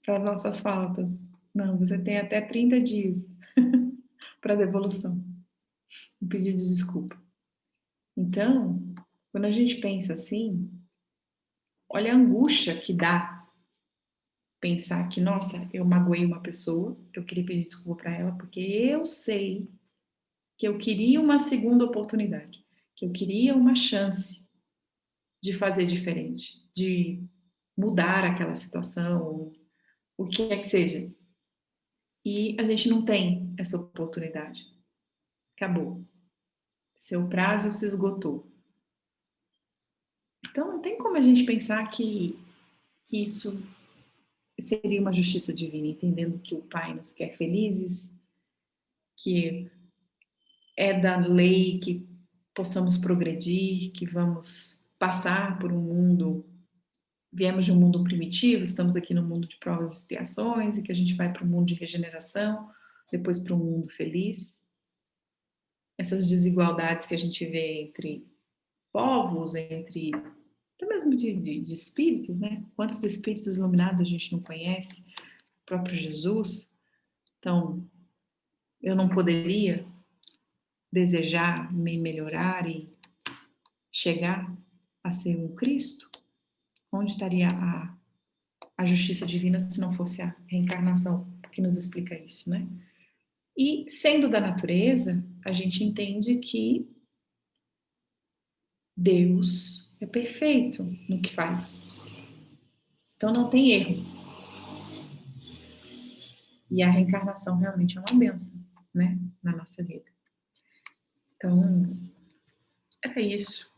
para as nossas faltas. Não, você tem até 30 dias para devolução, um pedido de desculpa. Então, quando a gente pensa assim, olha a angústia que dá pensar que, nossa, eu magoei uma pessoa, eu queria pedir desculpa para ela, porque eu sei que eu queria uma segunda oportunidade, que eu queria uma chance de fazer diferente, de mudar aquela situação, o que é que seja. E a gente não tem essa oportunidade. Acabou. Seu prazo se esgotou. Então não tem como a gente pensar que isso seria uma justiça divina, entendendo que o Pai nos quer felizes, que é da lei que possamos progredir, que vamos passar por um mundo, viemos de um mundo primitivo, estamos aqui no mundo de provas e expiações, e que a gente vai para um mundo de regeneração, depois para um mundo feliz. Essas desigualdades que a gente vê entre povos, entre até mesmo de espíritos, né? Quantos espíritos iluminados a gente não conhece? O próprio Jesus. Então, eu não poderia desejar me melhorar e chegar a ser um Cristo? Onde estaria a justiça divina se não fosse a reencarnação que nos explica isso, né? E sendo da natureza, a gente entende que Deus é perfeito no que faz. Então não tem erro. E a reencarnação realmente é uma bênção, né, na nossa vida. Então, é isso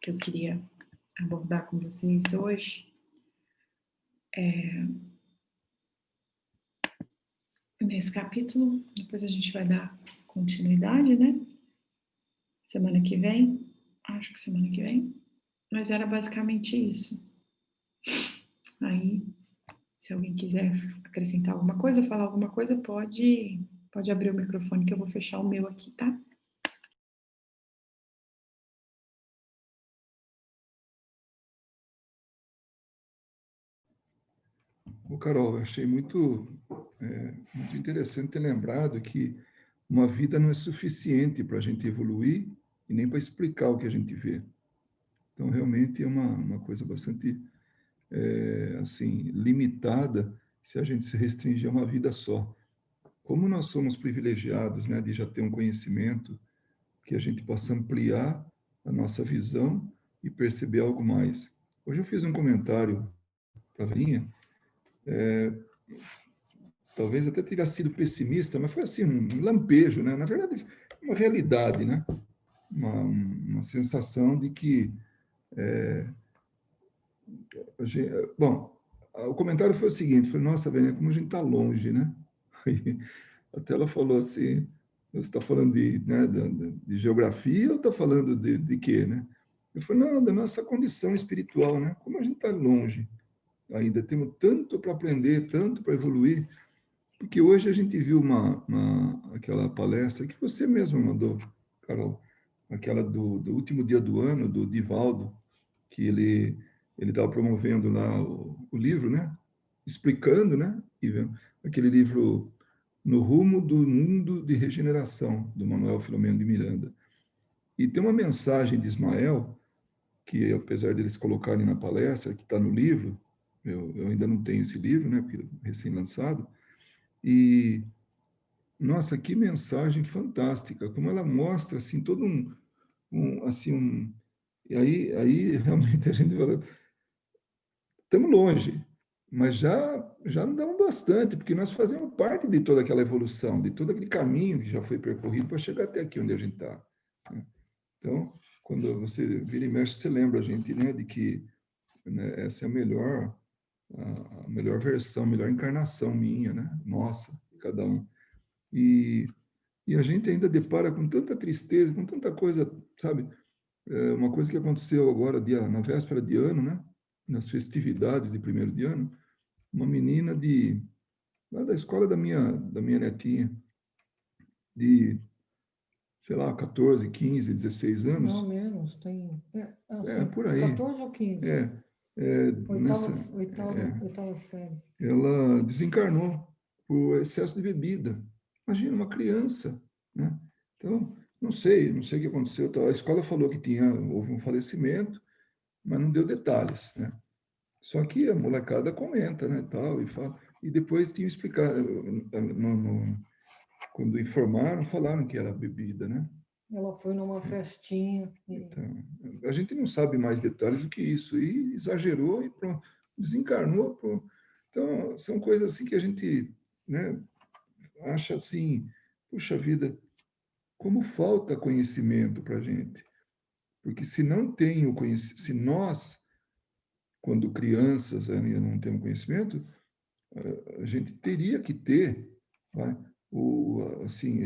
que eu queria abordar com vocês hoje. Nesse capítulo, depois a gente vai dar continuidade, né? Semana que vem, acho que semana que vem. Mas era basicamente isso. Aí, se alguém quiser acrescentar alguma coisa, falar alguma coisa, pode abrir o microfone que eu vou fechar o meu aqui, tá? Ô, Carol, eu achei muito interessante ter lembrado que uma vida não é suficiente para a gente evoluir e nem para explicar o que a gente vê. Então, realmente é uma coisa bastante, assim, limitada se a gente se restringir a uma vida só. Como nós somos privilegiados, né, de já ter um conhecimento, que a gente possa ampliar a nossa visão e perceber algo mais. Hoje eu fiz um comentário para a Varinha, talvez até tivesse sido pessimista, mas foi assim, um lampejo, né? Na verdade, uma realidade, né? Uma sensação de que bom, o comentário foi o seguinte, foi, nossa, velho, como a gente está longe, né? Aí, até ela falou assim, você está falando de, né, de geografia ou está falando de quê, né? Eu falei, não, da nossa condição espiritual, né? Como a gente está longe ainda, temos tanto para aprender, tanto para evoluir, porque hoje a gente viu aquela palestra que você mesmo mandou, Carol, aquela do último dia do ano, do Divaldo, que ele estava promovendo lá o livro, né? Explicando, né? E vendo aquele livro No Rumo do Mundo de Regeneração, do Manuel Filomeno de Miranda. E tem uma mensagem de Ismael, que apesar deles colocarem na palestra, que está no livro, eu ainda não tenho esse livro, né? Porque recém-lançado, e nossa, que mensagem fantástica, como ela mostra assim todo assim e aí realmente a gente fala, estamos longe, mas já andamos bastante, porque nós fazemos parte de toda aquela evolução, de todo aquele caminho que já foi percorrido para chegar até aqui onde a gente está. Né? Então, quando você vira e mexe, você lembra a gente, né, de que, né, essa é a melhor versão, a melhor encarnação minha, né, nossa, de cada um. E, e a gente ainda depara com tanta tristeza, com tanta coisa, sabe? Uma coisa que aconteceu agora, na véspera de ano, né? Nas festividades de primeiro de ano, uma menina lá da escola da minha netinha, de, sei lá, 14, 15, 16 Não, anos, menos, tem. Assim, por aí, 14 ou 15. é, é, Oitava, nessa, oitava série. ela desencarnou por excesso de bebida. Imagina uma criança, né? Então, não sei o que aconteceu. A escola falou que houve um falecimento, mas não deu detalhes, né? Só que a molecada comenta, né, tal, e fala, e depois tinham explicado, quando informaram, falaram que era bebida, né? Ela foi numa festinha. Então, a gente não sabe mais detalhes do que isso, e exagerou e pronto, desencarnou. Pronto. Então, são coisas assim que a gente, né, acha assim, puxa vida, como falta conhecimento para a gente. Porque se não tem o conhecimento, se nós, quando crianças, ainda não temos conhecimento, a gente teria que ter, né, assim,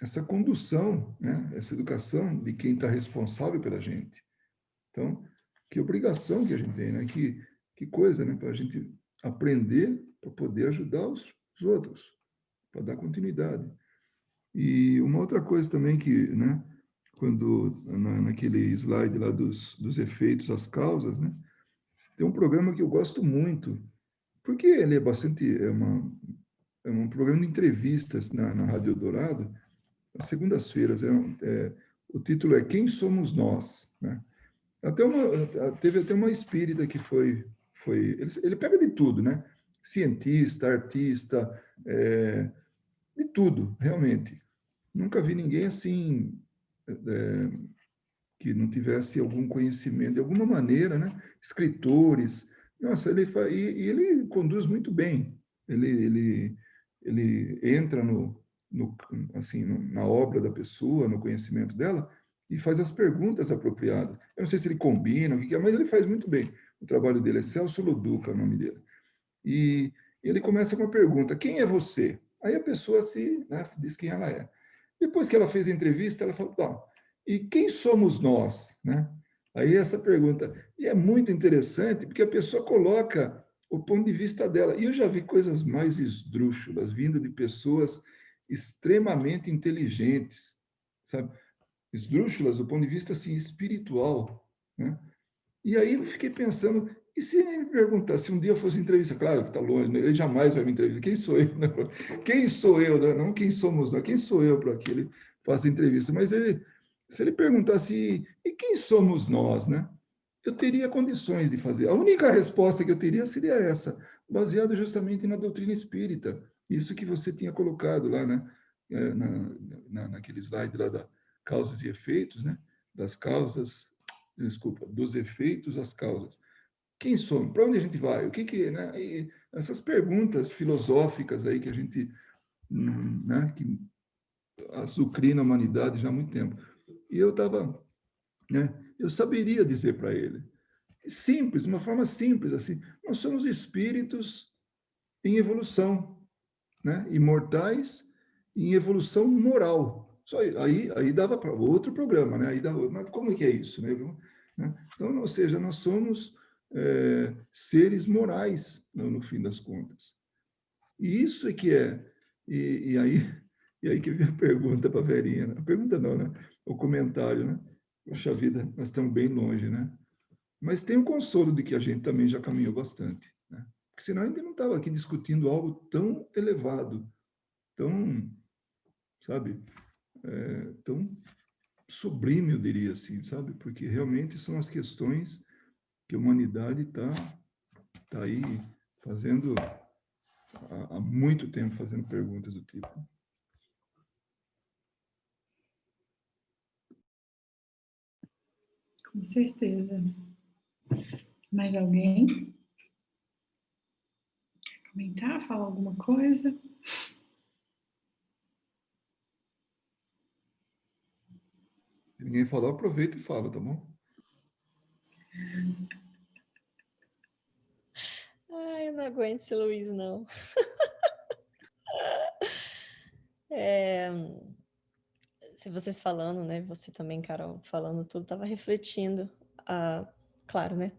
essa condução, né, essa educação de quem está responsável pela gente. Então, que obrigação que a gente tem, né? Que coisa, né? Para a gente aprender para poder ajudar os outros, para dar continuidade. E uma outra coisa também que, né? Quando naquele slide lá dos efeitos, as causas, né? Tem um programa que eu gosto muito, porque ele é um programa de entrevistas na Rádio Dourado, às segundas-feiras. O título é Quem Somos Nós, né? Teve até uma espírita que ele pega de tudo, né? Cientista, artista, de tudo, realmente. Nunca vi ninguém assim, que não tivesse algum conhecimento de alguma maneira, né? Escritores. Nossa, e ele conduz muito bem. Ele entra assim, na obra da pessoa, no conhecimento dela, e faz as perguntas apropriadas. Eu não sei se ele combina, o que é, mas ele faz muito bem. O trabalho dele é Celso Loduca, o nome dele. E ele começa com uma pergunta: quem é você? Aí a pessoa né, diz quem ela é. Depois que ela fez a entrevista, ela falou: tá, e quem somos nós? Né? Aí essa pergunta. E é muito interessante, porque a pessoa coloca o ponto de vista dela. E eu já vi coisas mais esdrúxulas, vindo de pessoas extremamente inteligentes, sabe? Esdrúxulas do ponto de vista assim, espiritual. Né? E aí eu fiquei pensando, e se ele me perguntar, se um dia eu fosse entrevista, claro que está longe, né? Ele jamais vai me entrevistar, quem sou eu? Né? Quem sou eu? Né? Não quem somos nós, quem sou eu para aquele? faço entrevista, mas se ele perguntasse, e quem somos nós, né? Eu teria condições de fazer. A única resposta que eu teria seria essa, baseado justamente na doutrina espírita. Isso que você tinha colocado lá, né? Naquele slide lá da causas e efeitos, né? Das causas, desculpa, dos efeitos às causas. Quem somos? Para onde a gente vai? O que né? E essas perguntas filosóficas aí que a gente, né? Que azucrina a humanidade já há muito tempo. E eu estava, né? Eu saberia dizer para ele, simples, de uma forma simples, assim, nós somos espíritos em evolução, né? Imortais em evolução moral. Só aí dava para outro programa, né? Aí dava, mas como é que é isso, né? Então, ou seja, nós somos seres morais no fim das contas. E isso é que é. E aí que vem a pergunta para a Verinha, né? A pergunta não, né? O comentário, né? Poxa vida, nós estamos bem longe, né? Mas tem o consolo de que a gente também já caminhou bastante, né? Porque senão a gente não estava aqui discutindo algo tão elevado, tão, sabe, tão sublime, eu diria assim, sabe? Porque realmente são as questões que a humanidade tá aí fazendo, há muito tempo, fazendo perguntas do tipo. Com certeza. Mais alguém? Quer comentar? Falar alguma coisa? Se ninguém falou, aproveita e fala, tá bom? Ai, eu não aguento esse Luiz, não. Se vocês falando, né? Você também, Carol, falando tudo, tava refletindo. Claro, né?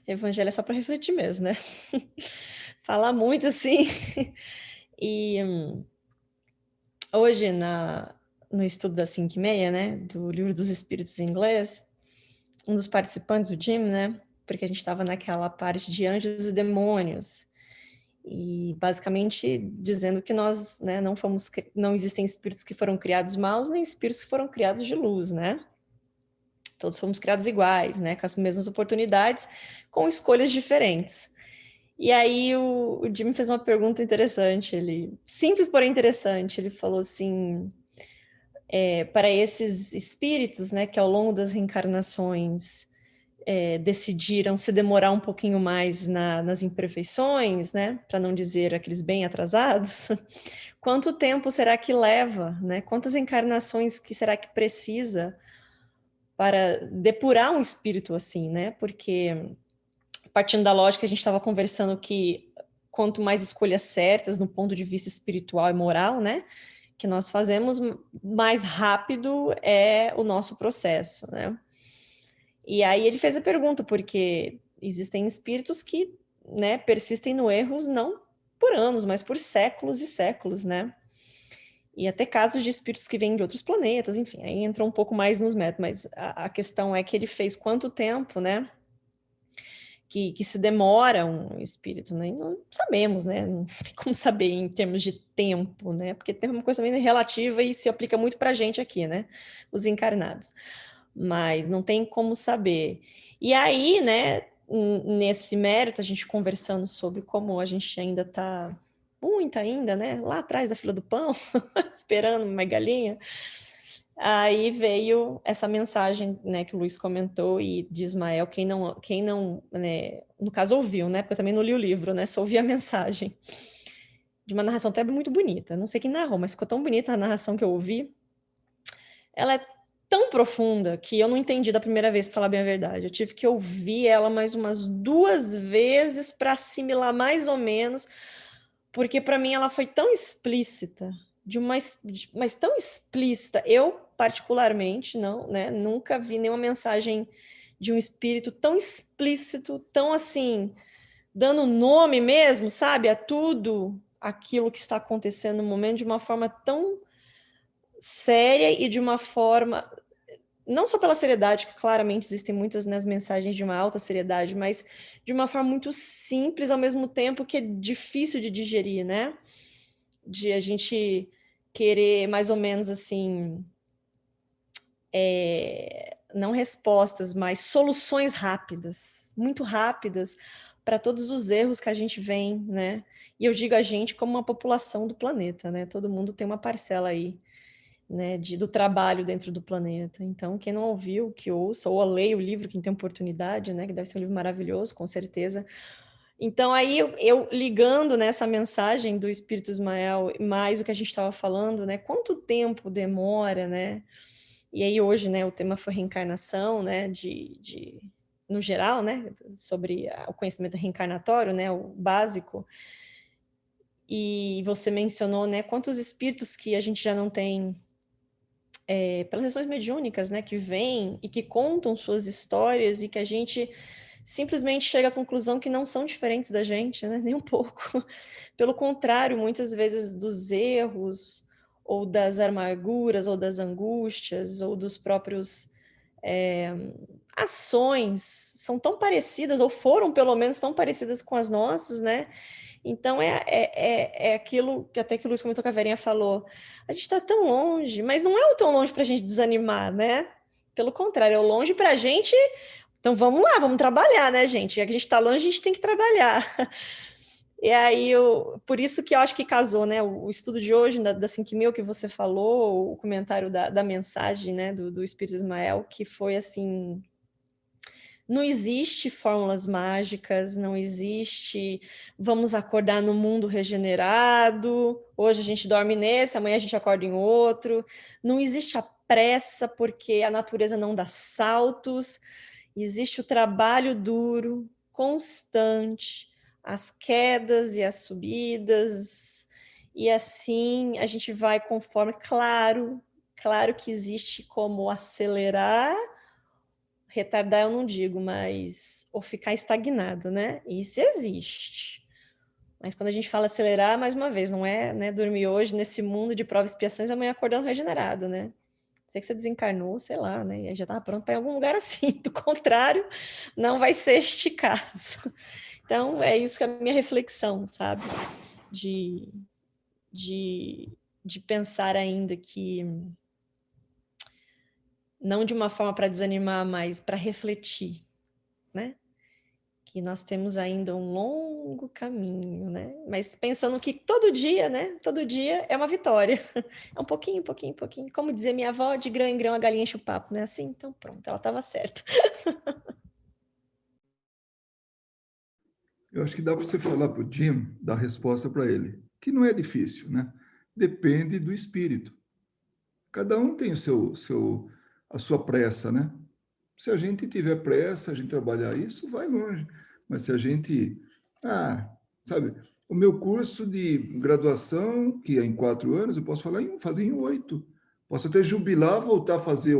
Evangelho é só para refletir mesmo, né? Falar muito assim. E hoje, no estudo da 5:30, né? Do Livro dos Espíritos em inglês, um dos participantes, o Jim, né? Porque a gente estava naquela parte de anjos e demônios. E basicamente dizendo que nós, né, não existem espíritos que foram criados maus, nem espíritos que foram criados de luz, né? Todos fomos criados iguais, né, com as mesmas oportunidades, com escolhas diferentes. E aí o Jimmy fez uma pergunta interessante, simples, porém interessante. Ele falou assim, para esses espíritos, né, que ao longo das reencarnações decidiram se demorar um pouquinho mais nas imperfeições, né, para não dizer aqueles bem atrasados, quanto tempo será que leva, né? Quantas encarnações que será que precisa para depurar um espírito assim, né? Porque partindo da lógica, a gente estava conversando que quanto mais escolhas certas no ponto de vista espiritual e moral, né, que nós fazemos, mais rápido é o nosso processo, né? E aí ele fez a pergunta, porque existem espíritos que, né, persistem no erros não por anos, mas por séculos e séculos, né? E até casos de espíritos que vêm de outros planetas, enfim, aí entra um pouco mais nos métodos, mas a questão é que ele fez quanto tempo, né? Que se demora um espírito, né? E não sabemos, né? Não tem como saber em termos de tempo, né? Porque tempo é uma coisa bem relativa e se aplica muito para a gente aqui, né? Os encarnados. Mas não tem como saber. E aí, né? Nesse mérito, a gente conversando sobre como a gente ainda está muito ainda, né? Lá atrás da fila do pão, esperando uma galinha. Aí veio essa mensagem, né, que o Luiz comentou e de Ismael, quem não, né, no caso ouviu, né, porque eu também não li o livro, né, só ouvi a mensagem, de uma narração até muito bonita, não sei quem narrou, mas ficou tão bonita a narração que eu ouvi, ela é tão profunda que eu não entendi da primeira vez, para falar bem a verdade, eu tive que ouvir ela mais umas 2 vezes para assimilar mais ou menos, porque para mim ela foi tão explícita, mas tão explícita. Eu, particularmente, não, né, nunca vi nenhuma mensagem de um espírito tão explícito, tão assim, dando nome mesmo, sabe, a tudo aquilo que está acontecendo no momento de uma forma tão séria e de uma forma não só pela seriedade, que claramente existem muitas nas mensagens de uma alta seriedade, mas de uma forma muito simples, ao mesmo tempo que é difícil de digerir, né? De a gente querer mais ou menos assim, não respostas, mas soluções rápidas, muito rápidas, para todos os erros que a gente vem, né? E eu digo a gente como uma população do planeta, né? Todo mundo tem uma parcela aí, né, do trabalho dentro do planeta. Então, quem não ouviu, que ouça, ou leia o livro, quem tem oportunidade, né? Que deve ser um livro maravilhoso, com certeza. Então, aí eu ligando nessa mensagem do Espírito Ismael, mais o que a gente estava falando, né? Quanto tempo demora, né? E aí hoje, né, o tema foi reencarnação, né, no geral, né, sobre o conhecimento reencarnatório, né, o básico. E você mencionou, né, quantos espíritos que a gente já não tem pelas sessões mediúnicas, né, que vêm e que contam suas histórias e que a gente simplesmente chega à conclusão que não são diferentes da gente, né, nem um pouco. Pelo contrário, muitas vezes dos erros ou das amarguras ou das angústias ou dos próprios ações são tão parecidas, ou foram pelo menos tão parecidas com as nossas, né? Então é aquilo que até que o Luiz comentou, que a Verinha falou, a gente está tão longe, mas não é o tão longe para a gente desanimar, né? Pelo contrário, é o longe para a gente. Então vamos lá, vamos trabalhar, né, gente? Já que a gente está longe, a gente tem que trabalhar. E aí, por isso que eu acho que casou, né? O estudo de hoje, da 5.000 que você falou, o comentário da mensagem, né, do Espírito Ismael, que foi assim: não existe fórmulas mágicas, não existe vamos acordar no mundo regenerado, hoje a gente dorme nesse, amanhã a gente acorda em outro. Não existe a pressa, porque a natureza não dá saltos. Existe o trabalho duro, constante, as quedas e as subidas, e assim a gente vai conforme. Claro que existe como acelerar, retardar eu não digo, mas ou ficar estagnado, né? Isso existe. Mas quando a gente fala acelerar, mais uma vez, não é, né, dormir hoje nesse mundo de provas e expiações, amanhã acordando regenerado, né? Sei que você desencarnou, sei lá, né? E já estava pronto para ir em algum lugar assim. Do contrário, não vai ser este caso. Então, é isso que é a minha reflexão, sabe? De, de pensar ainda que, não de uma forma para desanimar, mas para refletir, né? Que nós temos ainda um longo caminho, né? Mas pensando que todo dia, né? Todo dia é uma vitória. É um pouquinho, pouquinho, pouquinho. Como dizia minha avó, de grão em grão a galinha enche o papo, né? Assim, então pronto, ela estava certa. Eu acho que dá para você falar para o Jim, dar resposta para ele, que não é difícil, né? Depende do espírito. Cada um tem a sua pressa, né? Se a gente tiver pressa, a gente trabalhar isso, vai longe. Mas se a gente, sabe, o meu curso de graduação, que é em 4 anos, eu posso fazer em 8. Posso até jubilar, voltar a fazer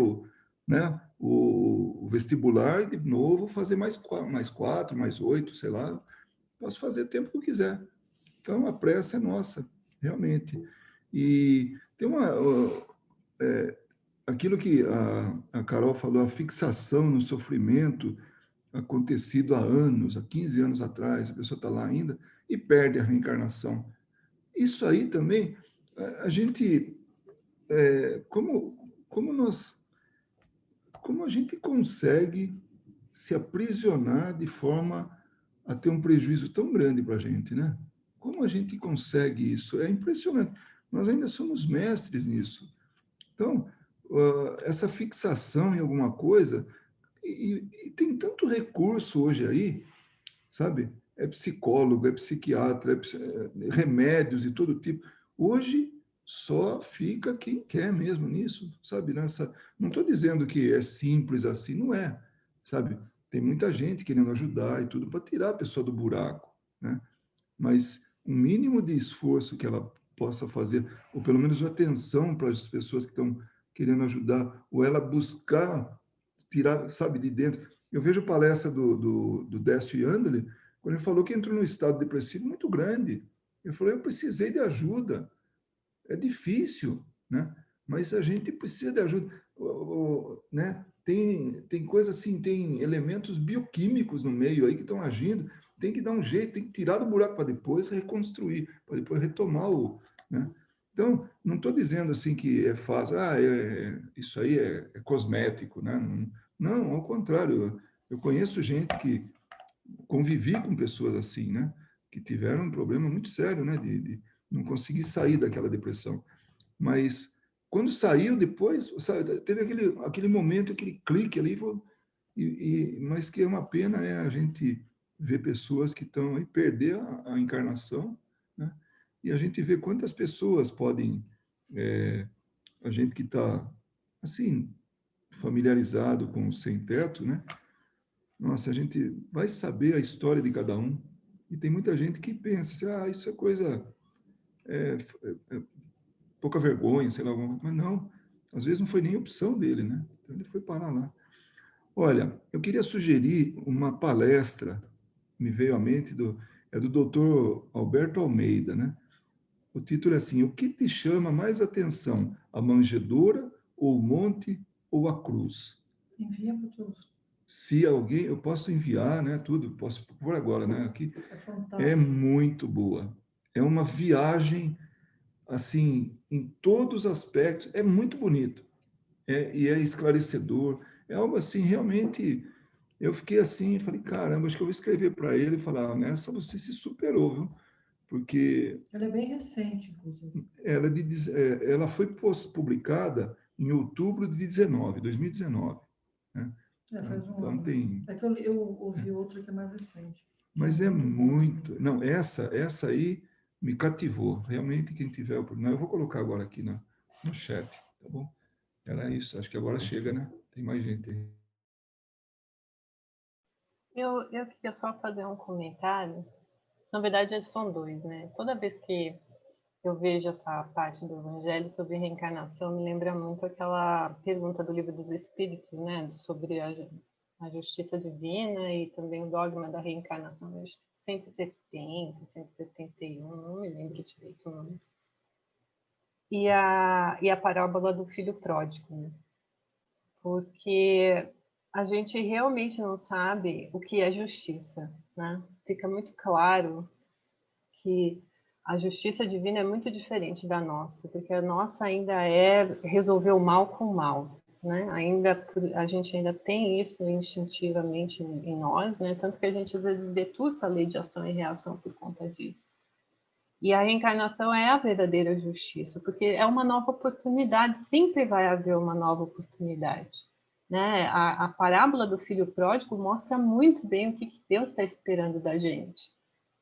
né, o vestibular e de novo fazer mais 4, mais 8, sei lá. Posso fazer o tempo que eu quiser. Então, a pressa é nossa, realmente. E tem aquilo que a Carol falou, a fixação no sofrimento, acontecido há anos, há 15 anos atrás, a pessoa está lá ainda e perde a reencarnação. Isso aí também, a gente, como a gente consegue se aprisionar de forma a ter um prejuízo tão grande para a gente, né? Como a gente consegue isso? É impressionante. Nós ainda somos mestres nisso. Então, essa fixação em alguma coisa, e tem tanto recurso hoje aí, sabe? É psicólogo, é psiquiatra, remédios de todo tipo. Hoje só fica quem quer mesmo nisso, sabe? Não estou dizendo que é simples assim, não é, sabe? Tem muita gente querendo ajudar e tudo para tirar a pessoa do buraco, né? Mas um mínimo de esforço que ela possa fazer, ou pelo menos atenção para as pessoas que estão querendo ajudar, ou ela buscar tirar, sabe, de dentro. Eu vejo palestra do Décio Yandeli, quando ele falou que entrou num estado depressivo muito grande. Ele falou, eu precisei de ajuda. É difícil, né? Mas a gente precisa de ajuda. Né? Tem coisa assim, tem elementos bioquímicos no meio aí que estão agindo. Tem que dar um jeito, tem que tirar do buraco para depois reconstruir, para depois retomar o... Né? Então, não estou dizendo assim que é fácil, isso aí é cosmético, né? Não, ao contrário, eu conheço gente que convivi com pessoas assim, né? Que tiveram um problema muito sério, né? De não conseguir sair daquela depressão. Mas quando saiu depois, sabe, teve aquele momento, aquele clique ali, mas que é uma pena a gente ver pessoas que estão aí perder a encarnação, né? E a gente vê quantas pessoas podem, a gente que está assim familiarizado com o sem teto, né? Nossa, a gente vai saber a história de cada um. E tem muita gente que pensa assim, isso é coisa, é, é pouca vergonha, sei lá, mas não, às vezes não foi nem opção dele, né? Então ele foi parar lá. Olha, eu queria sugerir uma palestra, me veio à mente, do Dr. Alberto Almeida, né? O título é assim: O que te chama mais atenção, a manjedoura, ou o monte, ou a cruz? Envia para todos. Se alguém, eu posso enviar, né? Tudo, posso pôr agora, né? Aqui É fantástico. é muito boa. É uma viagem, assim, em todos os aspectos. É muito bonito. E é esclarecedor. É algo assim, realmente. Eu fiquei assim, falei, caramba, acho que eu vou escrever para ele e falar, nessa você se superou, viu? Porque Ela é bem recente, inclusive. ela foi publicada em outubro de 2019, né? Faz um Então ano. tem, É que eu ouvi outra que é mais recente. mas é muito boa muito, também. não, essa aí me cativou. Realmente quem tiver a oportunidade, eu vou colocar agora aqui no chat, tá bom? Era isso, acho que agora chega, né? Tem mais gente aí. Eu queria só fazer um comentário. Na verdade, são dois, né? Toda vez que eu vejo essa parte do Evangelho sobre reencarnação, me lembra muito aquela pergunta do Livro dos Espíritos, né? Sobre a justiça divina e também o dogma da reencarnação. Acho que 170, 171, não me lembro direito o nome. E a parábola do filho pródigo, né? Porque a gente realmente não sabe o que é justiça, né? Fica muito claro que a justiça divina é muito diferente da nossa, porque a nossa ainda é resolver o mal com o mal, né? A gente ainda tem isso instintivamente em nós, né? Tanto que a gente às vezes deturpa a lei de ação e reação por conta disso. E a reencarnação é a verdadeira justiça, porque é uma nova oportunidade, sempre vai haver uma nova oportunidade, né? A parábola do filho pródigo mostra muito bem o que Deus está esperando da gente.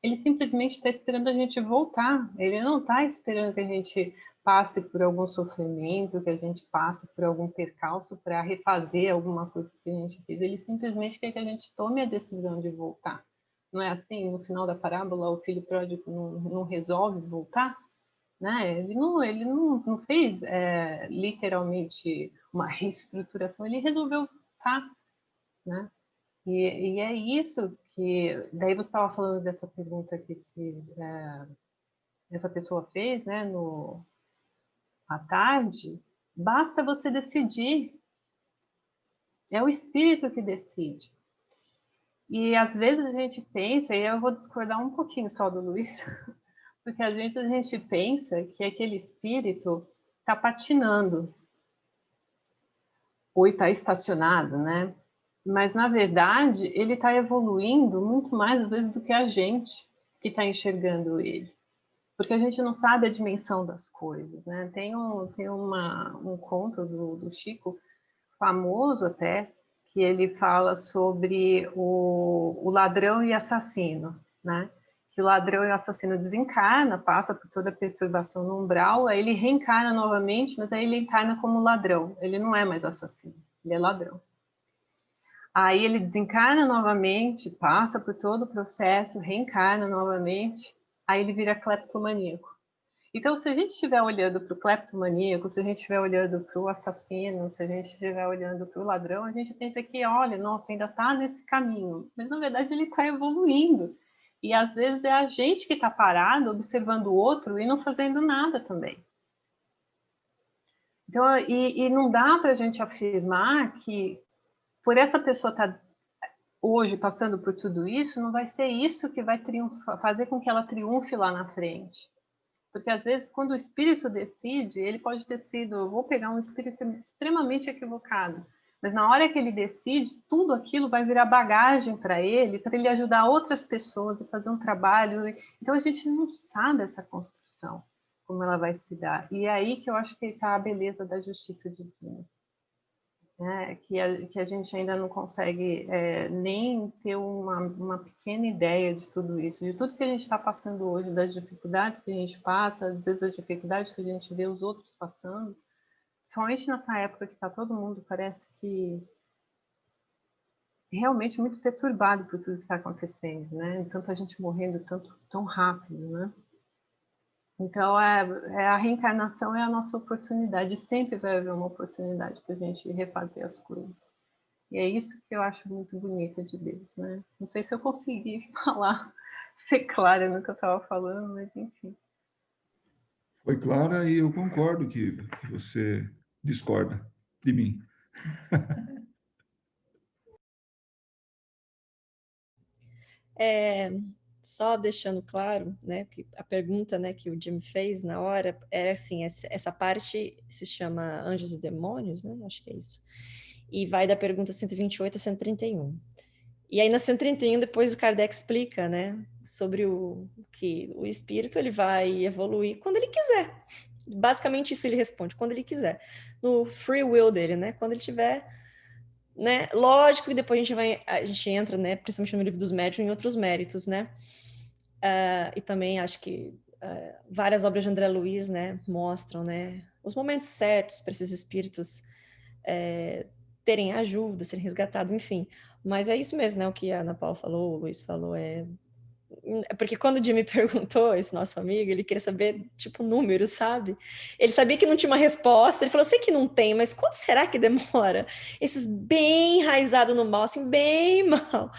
Ele simplesmente está esperando a gente voltar. Ele não está esperando que a gente passe por algum sofrimento, que a gente passe por algum percalço para refazer alguma coisa que a gente fez. Ele simplesmente quer que a gente tome a decisão de voltar. Não é assim? No final da parábola, o filho pródigo não resolve voltar? Né? Ele não fez literalmente uma reestruturação, ele resolveu voltar. Né? E é isso que... Daí você estava falando dessa pergunta que essa pessoa fez, né, à tarde. Basta você decidir. É o espírito que decide. E às vezes a gente pensa, e eu vou discordar um pouquinho só do Luiz, porque às vezes a gente pensa que aquele espírito está patinando ou está estacionado, né? Mas, na verdade, ele está evoluindo muito mais, às vezes, do que a gente que está enxergando ele. Porque a gente não sabe a dimensão das coisas, né? Tem um conto do Chico, famoso até, que ele fala sobre o ladrão e assassino, né? Que o ladrão e o assassino desencarna, passa por toda a perturbação no umbral, aí ele reencarna novamente, mas aí ele encarna como ladrão. Ele não é mais assassino, ele é ladrão. Aí ele desencarna novamente, passa por todo o processo, reencarna novamente, aí ele vira cleptomaníaco. Então, se a gente estiver olhando para o cleptomaníaco, se a gente estiver olhando para o assassino, se a gente estiver olhando para o ladrão, a gente pensa que, olha, nossa, ainda está nesse caminho. Mas, na verdade, ele está evoluindo. E, às vezes, é a gente que está parado, observando o outro e não fazendo nada também. Então, e não dá para a gente afirmar que, por essa pessoa estar hoje passando por tudo isso, não vai ser isso que vai fazer com que ela triunfe lá na frente. Porque às vezes, quando o espírito decide, ele pode ter sido, eu vou pegar um espírito extremamente equivocado, mas na hora que ele decide, tudo aquilo vai virar bagagem para ele ajudar outras pessoas a fazer um trabalho. Então a gente não sabe essa construção, como ela vai se dar. E é aí que eu acho que está a beleza da justiça divina. Né? Que a gente ainda não consegue nem ter uma pequena ideia de tudo isso, de tudo que a gente está passando hoje, das dificuldades que a gente passa, às vezes as dificuldades que a gente vê os outros passando, principalmente nessa época que está todo mundo, parece que realmente muito perturbado por tudo que está acontecendo, né? Tanta gente morrendo tão rápido, né? Então, a reencarnação é a nossa oportunidade, sempre vai haver uma oportunidade para a gente refazer as coisas. E é isso que eu acho muito bonito de Deus, né? Não sei se eu consegui falar, ser clara no que eu estava falando, mas enfim. Foi clara e eu concordo que você discorda de mim. Só deixando claro, né, que a pergunta, né, que o Jim fez na hora é assim, essa parte se chama Anjos e Demônios, né? Acho que é isso. E vai da pergunta 128 a 131. E aí na 131 depois o Kardec explica, né, sobre que o espírito ele vai evoluir quando ele quiser. Basicamente isso ele responde, quando ele quiser. No free will dele, né? Quando ele tiver, né? Lógico que depois a gente entra, né, principalmente no livro dos médiuns, em outros méritos, né? E também acho que várias obras de André Luiz, né, mostram, né, os momentos certos para esses espíritos terem ajuda, serem resgatados, enfim. Mas é isso mesmo, né, o que a Ana Paula falou, o Luiz falou, porque quando o Jimmy perguntou, esse nosso amigo, ele queria saber, tipo, números, sabe? Ele sabia que não tinha uma resposta, ele falou, eu sei que não tem, mas quanto será que demora? Esses bem enraizados no mal, assim, bem mal.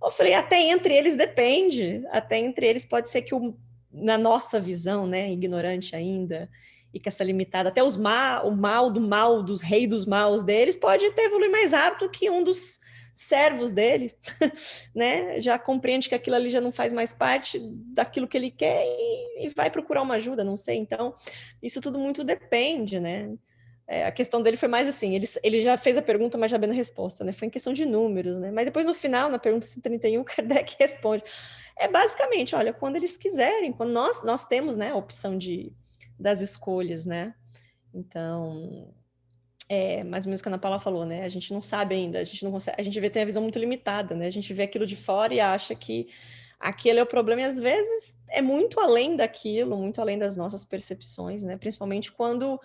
Eu falei, até entre eles depende, até entre eles pode ser que na nossa visão, né, ignorante ainda, e que essa limitada, até o mal do mal, dos reis dos maus deles, pode ter evoluído mais rápido que um dos servos dele, né? Já compreende que aquilo ali já não faz mais parte daquilo que ele quer e vai procurar uma ajuda, não sei. Então, isso tudo muito depende, né? A questão dele foi mais assim, ele já fez a pergunta, mas já bem a resposta, né? Foi em questão de números, né? Mas depois, no final, na pergunta 131, Kardec responde. É basicamente, olha, quando eles quiserem, quando nós temos, né, a opção das escolhas, né? Então, mais ou menos o que a Ana Paula falou, né? A gente não sabe ainda, a gente não consegue, a gente tem a visão muito limitada, né? A gente vê aquilo de fora e acha que aquele é o problema, e às vezes é muito além daquilo, muito além das nossas percepções, né? Principalmente quando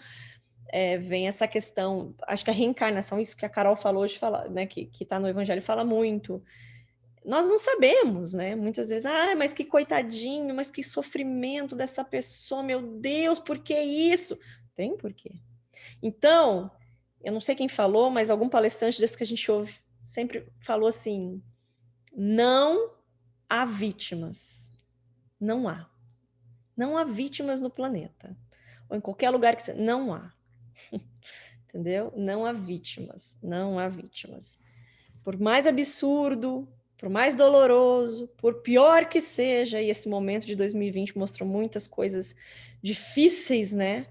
vem essa questão, acho que a reencarnação, isso que a Carol falou hoje, né? Que está no Evangelho, fala muito. Nós não sabemos, né? Muitas vezes, mas que coitadinho, mas que sofrimento dessa pessoa, meu Deus, por que isso? Tem porquê. Então, eu não sei quem falou, mas algum palestrante desse que a gente ouve sempre falou assim: não há vítimas. Não há. Não há vítimas no planeta. Ou em qualquer lugar que você. Não há. Entendeu? Não há vítimas. Não há vítimas. Por mais absurdo, por mais doloroso, por pior que seja, e esse momento de 2020 mostrou muitas coisas difíceis, né?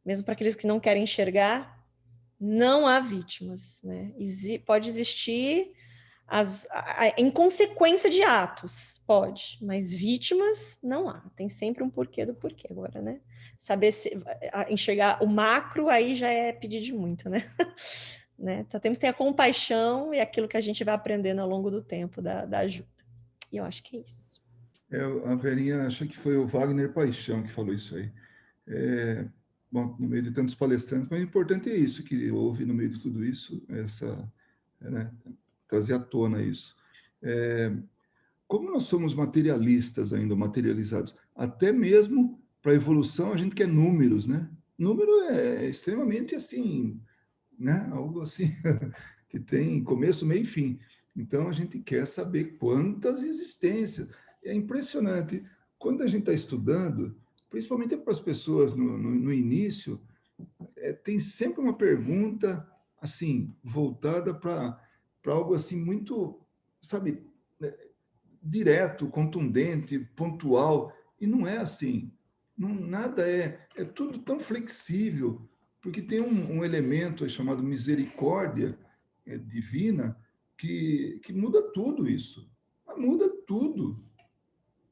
Mesmo para aqueles que não querem enxergar, não há vítimas, né? Pode existir em consequência de atos, pode, mas vítimas não há. Tem sempre um porquê do porquê agora, né? Saber enxergar o macro aí já é pedir de muito, né? Né? Então temos que ter a compaixão e aquilo que a gente vai aprendendo ao longo do tempo da ajuda. E eu acho que é isso. A Verinha, acho que foi o Wagner Paixão que falou isso aí. Bom, no meio de tantos palestrantes, mas o importante é isso, que houve no meio de tudo isso, né, trazer à tona isso. Como nós somos materialistas ainda, materializados, até mesmo para a evolução a gente quer números, né? Número é extremamente assim, né? Algo assim que tem começo, meio e fim. Então a gente quer saber quantas existências. É impressionante. Quando a gente está estudando, principalmente para as pessoas no início, tem sempre uma pergunta assim voltada para algo assim muito, sabe, direto, contundente, pontual, e não é assim. nada é tudo tão flexível, porque tem um elemento aí chamado misericórdia divina que muda tudo isso. Muda tudo.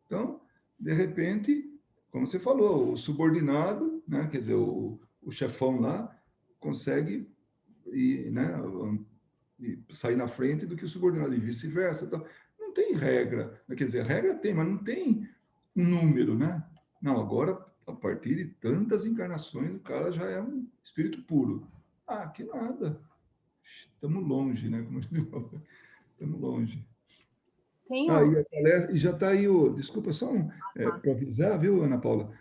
Então, de repente, como você falou, o subordinado, né, quer dizer, o chefão lá, consegue ir, né, e sair na frente do que o subordinado e vice-versa. Então, não tem regra, quer dizer, regra tem, mas não tem número, né? Não, agora, a partir de tantas encarnações, o cara já é um espírito puro. Ah, que nada. Estamos longe, né? Como a gente fala. Estamos longe. Tem Ah, um. e, e já está aí o. Desculpa, só para avisar, viu, Ana Paula?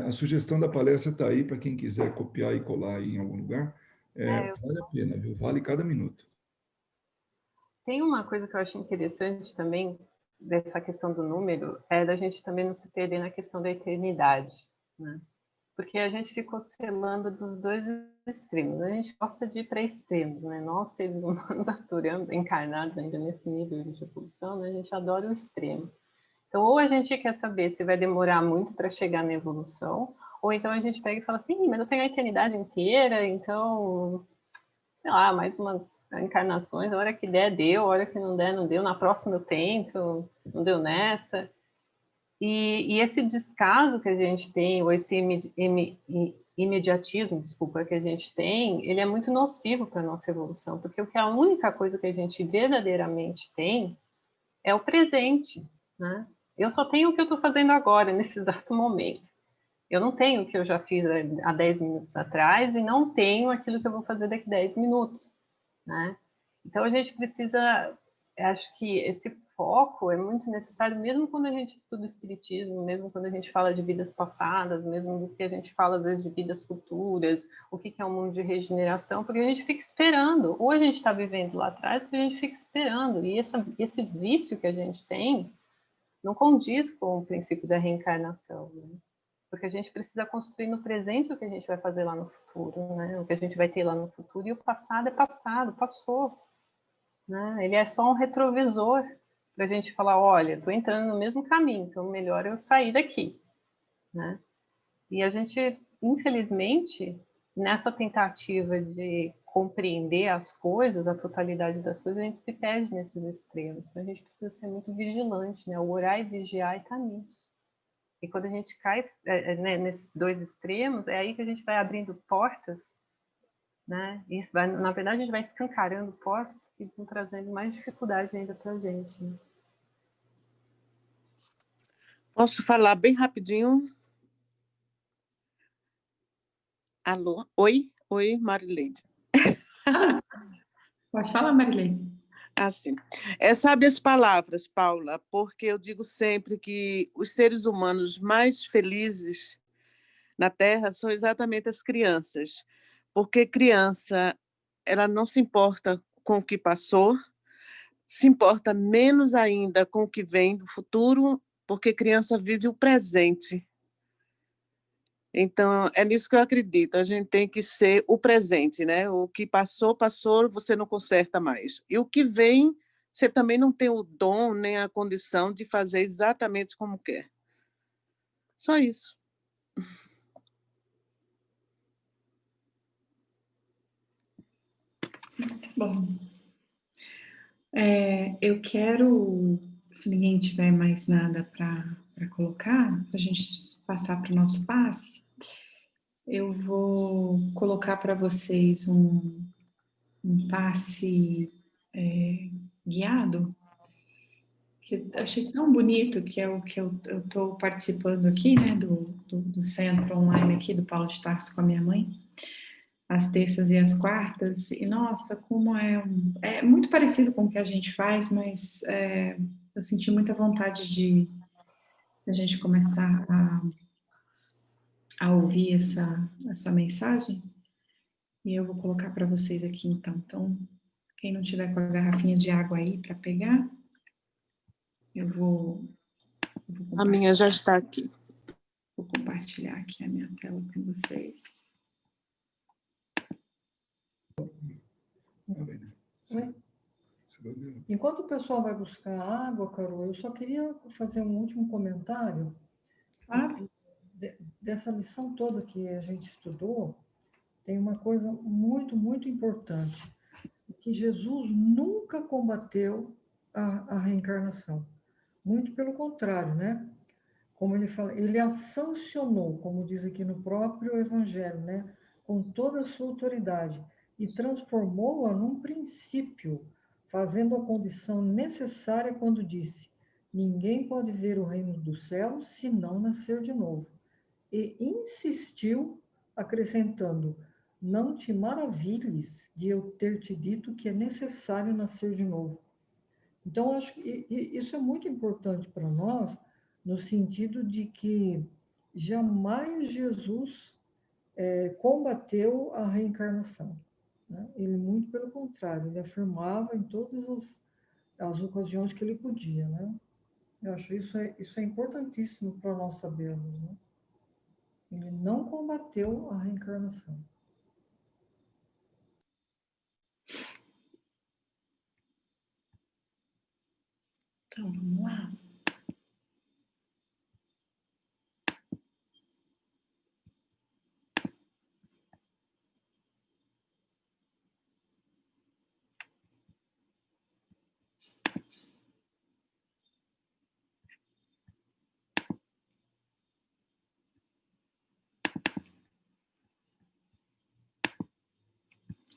A sugestão da palestra está aí para quem quiser copiar e colar aí em algum lugar. Vale a pena, viu? Vale cada minuto. Tem uma coisa que eu acho interessante também, dessa questão do número, é da gente também não se perder na questão da eternidade, né? Porque a gente fica oscilando dos dois extremos. A gente gosta de ir para extremos, né? Nós, seres humanos, aturamos, encarnados ainda nesse nível de evolução, né? A gente adora o extremo. Então, ou a gente quer saber se vai demorar muito para chegar na evolução, ou então a gente pega e fala assim, mas eu tenho a eternidade inteira, então sei lá, mais umas encarnações, a hora que der, deu, a hora que não der, não deu, na próxima eu tento, não deu nessa. E esse descaso que a gente tem, ou esse imediatismo, desculpa, que a gente tem, ele é muito nocivo para a nossa evolução, porque a única coisa que a gente verdadeiramente tem é o presente, né? Eu só tenho o que eu estou fazendo agora, nesse exato momento. Eu não tenho o que eu já fiz há 10 minutos atrás e não tenho aquilo que eu vou fazer daqui a 10 minutos, né? Então, a gente precisa, acho que esse foco é muito necessário, mesmo quando a gente estuda o espiritismo, mesmo quando a gente fala de vidas passadas, mesmo do que a gente fala, às vezes, de vidas futuras, o que é um mundo de regeneração, porque a gente fica esperando, ou a gente está vivendo lá atrás, ou a gente fica esperando, e esse vício que a gente tem não condiz com o princípio da reencarnação, né? Porque a gente precisa construir no presente o que a gente vai fazer lá no futuro, né? O que a gente vai ter lá no futuro, e o passado é passado, passou, né? Ele é só um retrovisor para a gente falar, olha, estou entrando no mesmo caminho, então melhor eu sair daqui, né? E a gente, infelizmente, nessa tentativa de compreender as coisas, a totalidade das coisas, a gente se perde nesses extremos. Então a gente precisa ser muito vigilante, né? O orar e vigiar está nisso. E quando a gente cai né, nesses dois extremos, é aí que a gente vai abrindo portas, né? E isso vai, na verdade, a gente vai escancarando portas que vão trazendo mais dificuldade ainda para a gente. Né? Posso falar bem rapidinho? Alô? Oi? Oi, Marileide. Pode falar, Marilene. Assim, sabe as palavras, Paula, porque eu digo sempre que os seres humanos mais felizes na Terra são exatamente as crianças, porque criança, ela não se importa com o que passou, se importa menos ainda com o que vem do futuro, porque criança vive o presente. Então, é nisso que eu acredito. A gente tem que ser o presente, né? O que passou, passou, você não conserta mais. E o que vem, você também não tem o dom nem a condição de fazer exatamente como quer. Só isso. Muito bom. Eu quero, se ninguém tiver mais nada para colocar, para a gente passar para o nosso passe, eu vou colocar para vocês um passe guiado, que eu achei tão bonito, que é o que eu estou participando aqui, né, do centro online aqui do Paulo de Tarso com a minha mãe, às terças e às quartas, e nossa, como é muito parecido com o que a gente faz, mas eu senti muita vontade de a gente começar a ouvir essa mensagem, e eu vou colocar para vocês aqui então. Então, quem não tiver com a garrafinha de água aí para pegar, eu vou A minha já está aqui. Vou compartilhar aqui a minha tela com vocês. Oi? Enquanto o pessoal vai buscar água, Carol, eu só queria fazer um último comentário. Claro. dessa lição toda que a gente estudou, tem uma coisa muito, muito importante, que Jesus nunca combateu a reencarnação. Muito pelo contrário, né? Como ele fala, ele a sancionou, como diz aqui no próprio Evangelho, né? Com toda a sua autoridade, e transformou-a num princípio, fazendo a condição necessária quando disse: ninguém pode ver o reino dos céus se não nascer de novo. E insistiu, acrescentando: não te maravilhes de eu ter te dito que é necessário nascer de novo. Então, acho que isso é muito importante para nós, no sentido de que jamais Jesus combateu a reencarnação, né? Ele, muito pelo contrário, ele afirmava em todas as ocasiões que ele podia, né? Eu acho isso é importantíssimo para nós sabermos, né? Ele não combateu a reencarnação. Então, vamos lá.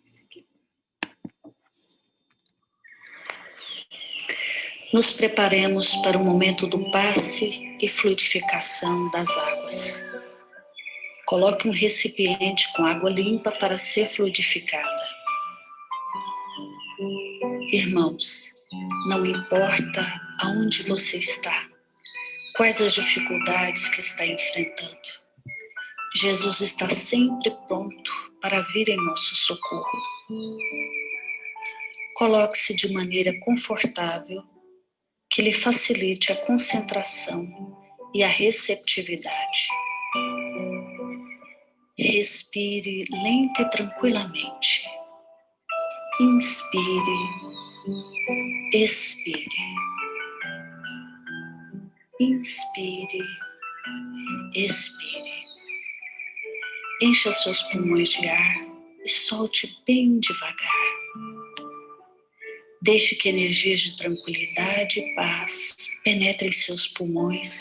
Esse aqui. Nos preparemos para o momento do passe e fluidificação das águas. Coloque um recipiente com água limpa para ser fluidificada. Irmãos, não importa aonde você está, quais as dificuldades que está enfrentando, Jesus está sempre pronto para vir em nosso socorro. Coloque-se de maneira confortável, que lhe facilite a concentração e a receptividade. Respire lenta e tranquilamente. Inspire, expire. Inspire, expire. Encha seus pulmões de ar e solte bem devagar. Deixe que energias de tranquilidade e paz penetrem seus pulmões,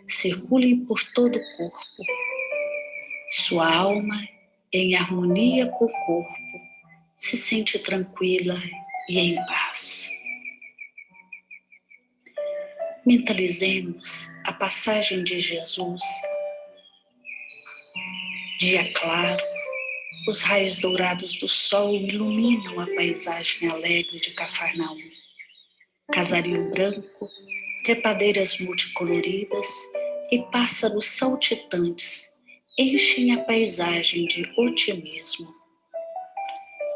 circulem por todo o corpo. Sua alma, em harmonia com o corpo, se sente tranquila e em paz. Mentalizemos a passagem de Jesus. Dia claro, os raios dourados do sol iluminam a paisagem alegre de Cafarnaum. Casario branco, trepadeiras multicoloridas e pássaros saltitantes enchem a paisagem de otimismo.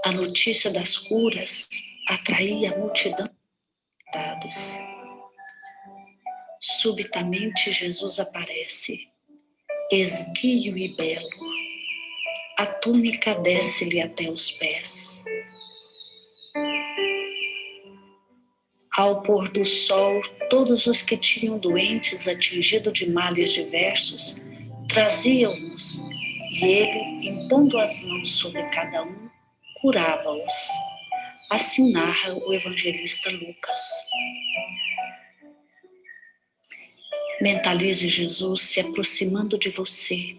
A notícia das curas atraía a multidão de dados. Subitamente Jesus aparece, esguio e belo. A túnica desce-lhe até os pés. Ao pôr do sol, todos os que tinham doentes atingidos de males diversos traziam-nos, e ele, impondo as mãos sobre cada um, curava-os. Assim narra o evangelista Lucas. Mentalize Jesus se aproximando de você.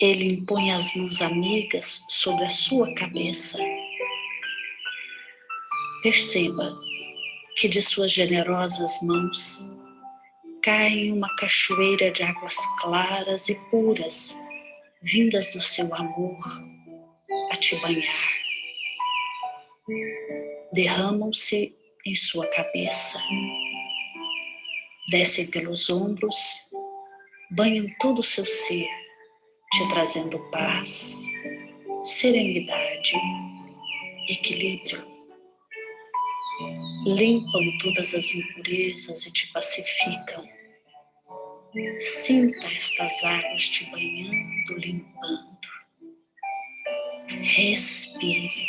Ele impõe as mãos amigas sobre a sua cabeça. Perceba que de suas generosas mãos cai uma cachoeira de águas claras e puras, vindas do seu amor, a te banhar. Derramam-se em sua cabeça, descem pelos ombros, banham todo o seu ser, te trazendo paz, serenidade, equilíbrio. Limpam todas as impurezas e te pacificam. Sinta estas águas te banhando, limpando. Respire.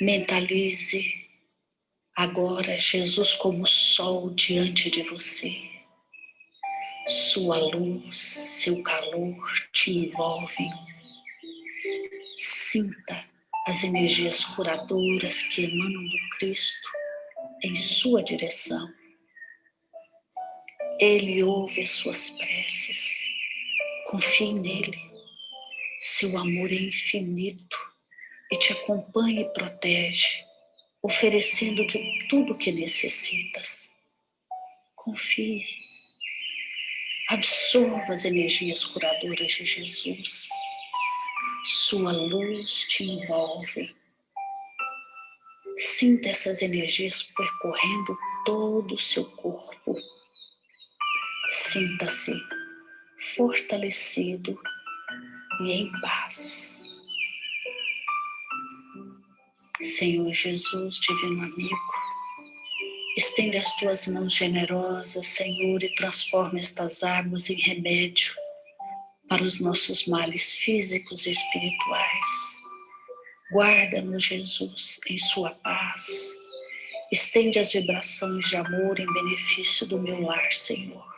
Mentalize Agora, Jesus como sol diante de você. Sua luz, seu calor te envolvem. Sinta as energias curadoras que emanam do Cristo em sua direção. Ele ouve as suas preces. Confie nele. Seu amor é infinito e te acompanha e protege, oferecendo de tudo que necessitas. Confie. Absorva as energias curadoras de Jesus. Sua luz te envolve. Sinta essas energias percorrendo todo o seu corpo. Sinta-se fortalecido e em paz. Senhor Jesus, divino amigo, estende as tuas mãos generosas, Senhor, e transforma estas águas em remédio para os nossos males físicos e espirituais. Guarda-nos, Jesus, em sua paz. Estende as vibrações de amor em benefício do meu lar, Senhor.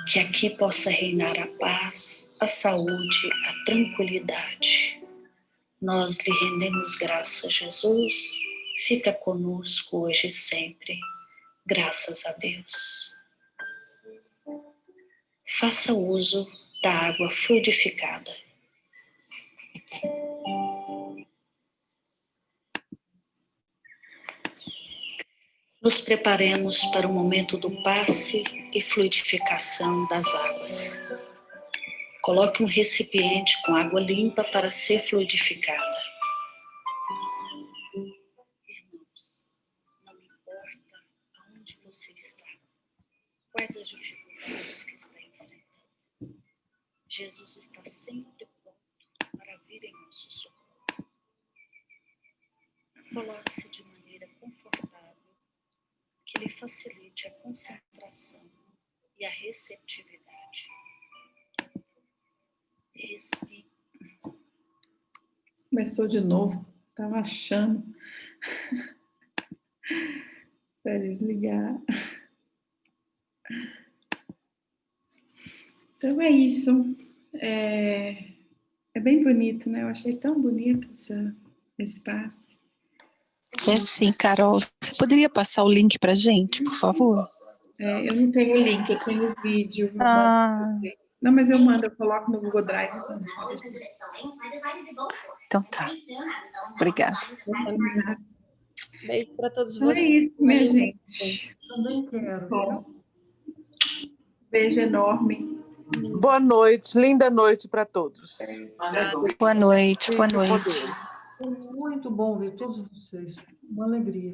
Que aqui possa reinar a paz, a saúde, a tranquilidade. Nós lhe rendemos graças, Jesus. Fica conosco hoje e sempre. Graças a Deus. Faça uso da água fluidificada. Nos preparemos para o momento do passe e fluidificação das águas. Coloque um recipiente com água limpa para ser fluidificada. Irmãos, não importa aonde você está, quais as dificuldades que está enfrentando, Jesus está sempre pronto para vir em nosso socorro. Coloque-se de maneira confortável, que lhe facilite a concentração e a receptividade. Respire. Começou de novo. Estava achando para desligar. Então é isso. É bem bonito, né? Eu achei tão bonito esse passe. É sim, Carol. Você poderia passar o link para a gente, por favor? Eu não tenho o link, eu tenho o vídeo. Eu mando pra vocês. Não, mas eu mando, eu coloco no Google Drive. Então tá. Obrigada. Beijo para todos Então vocês. é isso, minha gente. Também quero. Bom, beijo enorme. Boa noite, linda noite para todos. Boa noite, boa noite. Podemos. Foi muito bom ver todos vocês. Uma alegria.